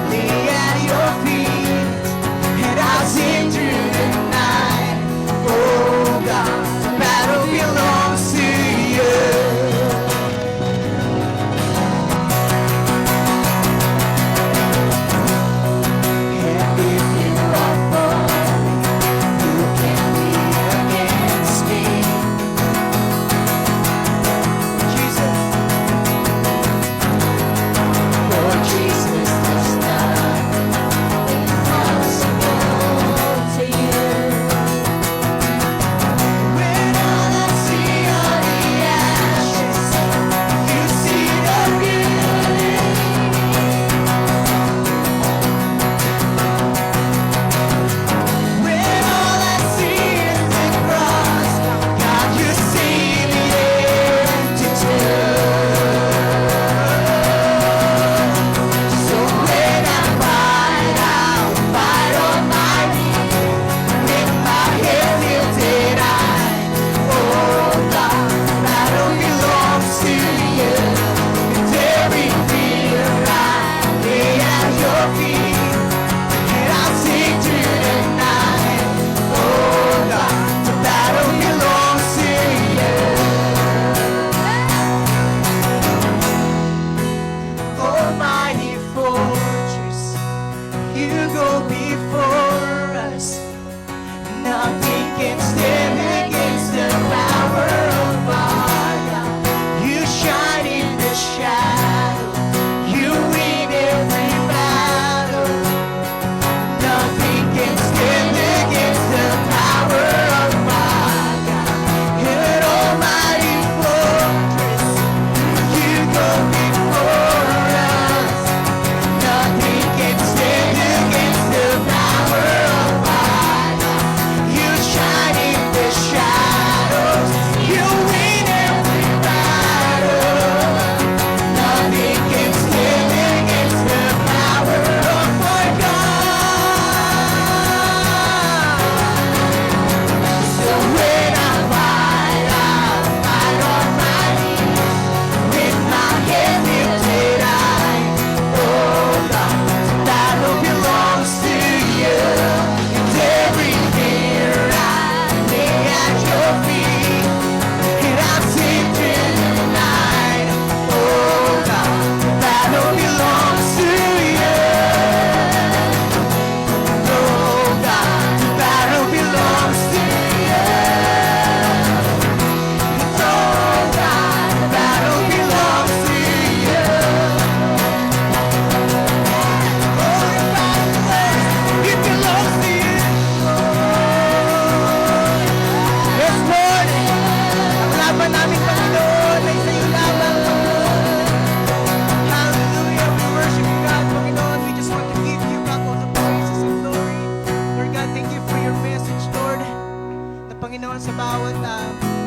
Speaker 3: lay at your feet, and I'll sing through the night. Oh God, the battle belongs to you. And if you are for me, who can be against me? Jesus, for Jesus, there's nothing impossible to you. When all I see are the ashes, you see the beauty. When all I see is the cross, God, you see the empty tomb. So when I fight, I'll fight on my knees with my head lifted high. Oh God, the battle belongs to you. And every fear I lay at your feet, and I'll sing through the night. Oh God, the battle belongs to you. Almighty fortress, you go before us. Nothing can stand against the power of our God. You shine in the shadow, you win every battle. Nothing can stand against the power of our God. An almighty fortress, you go before us. Nothing can stand against the power of our God. You shine in the shadows, you win every battle. Nothing can stand against the power of our God. So when I fight, I'll fight on my knees with my head lifted high. Oh God, the battle belongs to you. And every fear I lay at your feet, and I'll sing through the night. Oh God, the battle belongs to you. Oh God, the battle belongs to you. Oh God, the battle belongs to you. Oh, it belongs to you. This morning, ang laban namin, Panginoon, ay sa iyo lamang, Panginoon. Hallelujah, we worship you, God, Panginoon. We just want to give you, God, all the praises and glory. Lord God, thank you for your message, Lord. Na Panginoon, sa bawat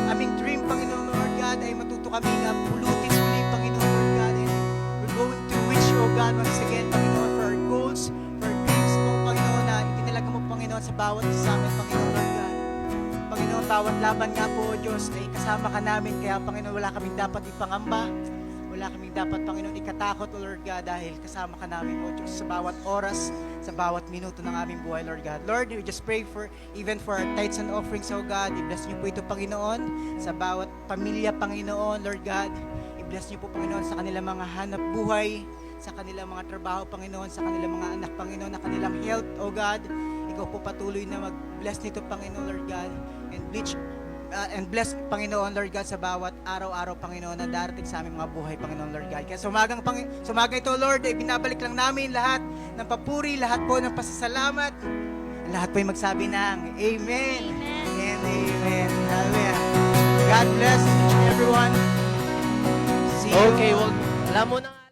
Speaker 3: aming dream, Panginoon, Lord God, ay matuto kami na pulutin muli, Panginoon, Lord God. And we're going to reach you, oh God, once again, Panginoon, for our goals, for our dreams mo, Panginoon, na itinalaga mo, Panginoon, sa bawat isa sa amin, Panginoon, Lord God. Panginoon, bawat laban nga po, Diyos, ay kasama ka namin. Kaya, Panginoon, wala kaming dapat ipangamba. Wala kaming dapat, Panginoon, ikatakot, O Lord God, dahil kasama ka namin, O Diyos, sa bawat oras, sa bawat minuto ng aming buhay, Lord God. Lord, we just pray for, even for our tithes and offerings, O God. I-bless niyo po ito, Panginoon, sa bawat pamilya, Panginoon, Lord God. I-bless niyo po, Panginoon, sa kanilang mga hanap buhay, sa kanilang mga trabaho, Panginoon, sa kanilang mga anak, Panginoon, na kanilang health, O God. Ikaw po patuloy na mag-bless nito, Panginoon, Lord God. And and bless, Panginoon, Lord God, sa bawat araw-araw, Panginoon, na darating sa aming mga buhay, Panginoon, Lord God. Kaya sumagang ito, Lord, ay binabalik lang namin lahat ng papuri, lahat po ng pasasalamat. Lahat po ay magsabi ng Amen.
Speaker 2: Amen.
Speaker 3: And Amen. Hallelujah. God bless everyone. See you.
Speaker 4: Okay, well, alam mo na.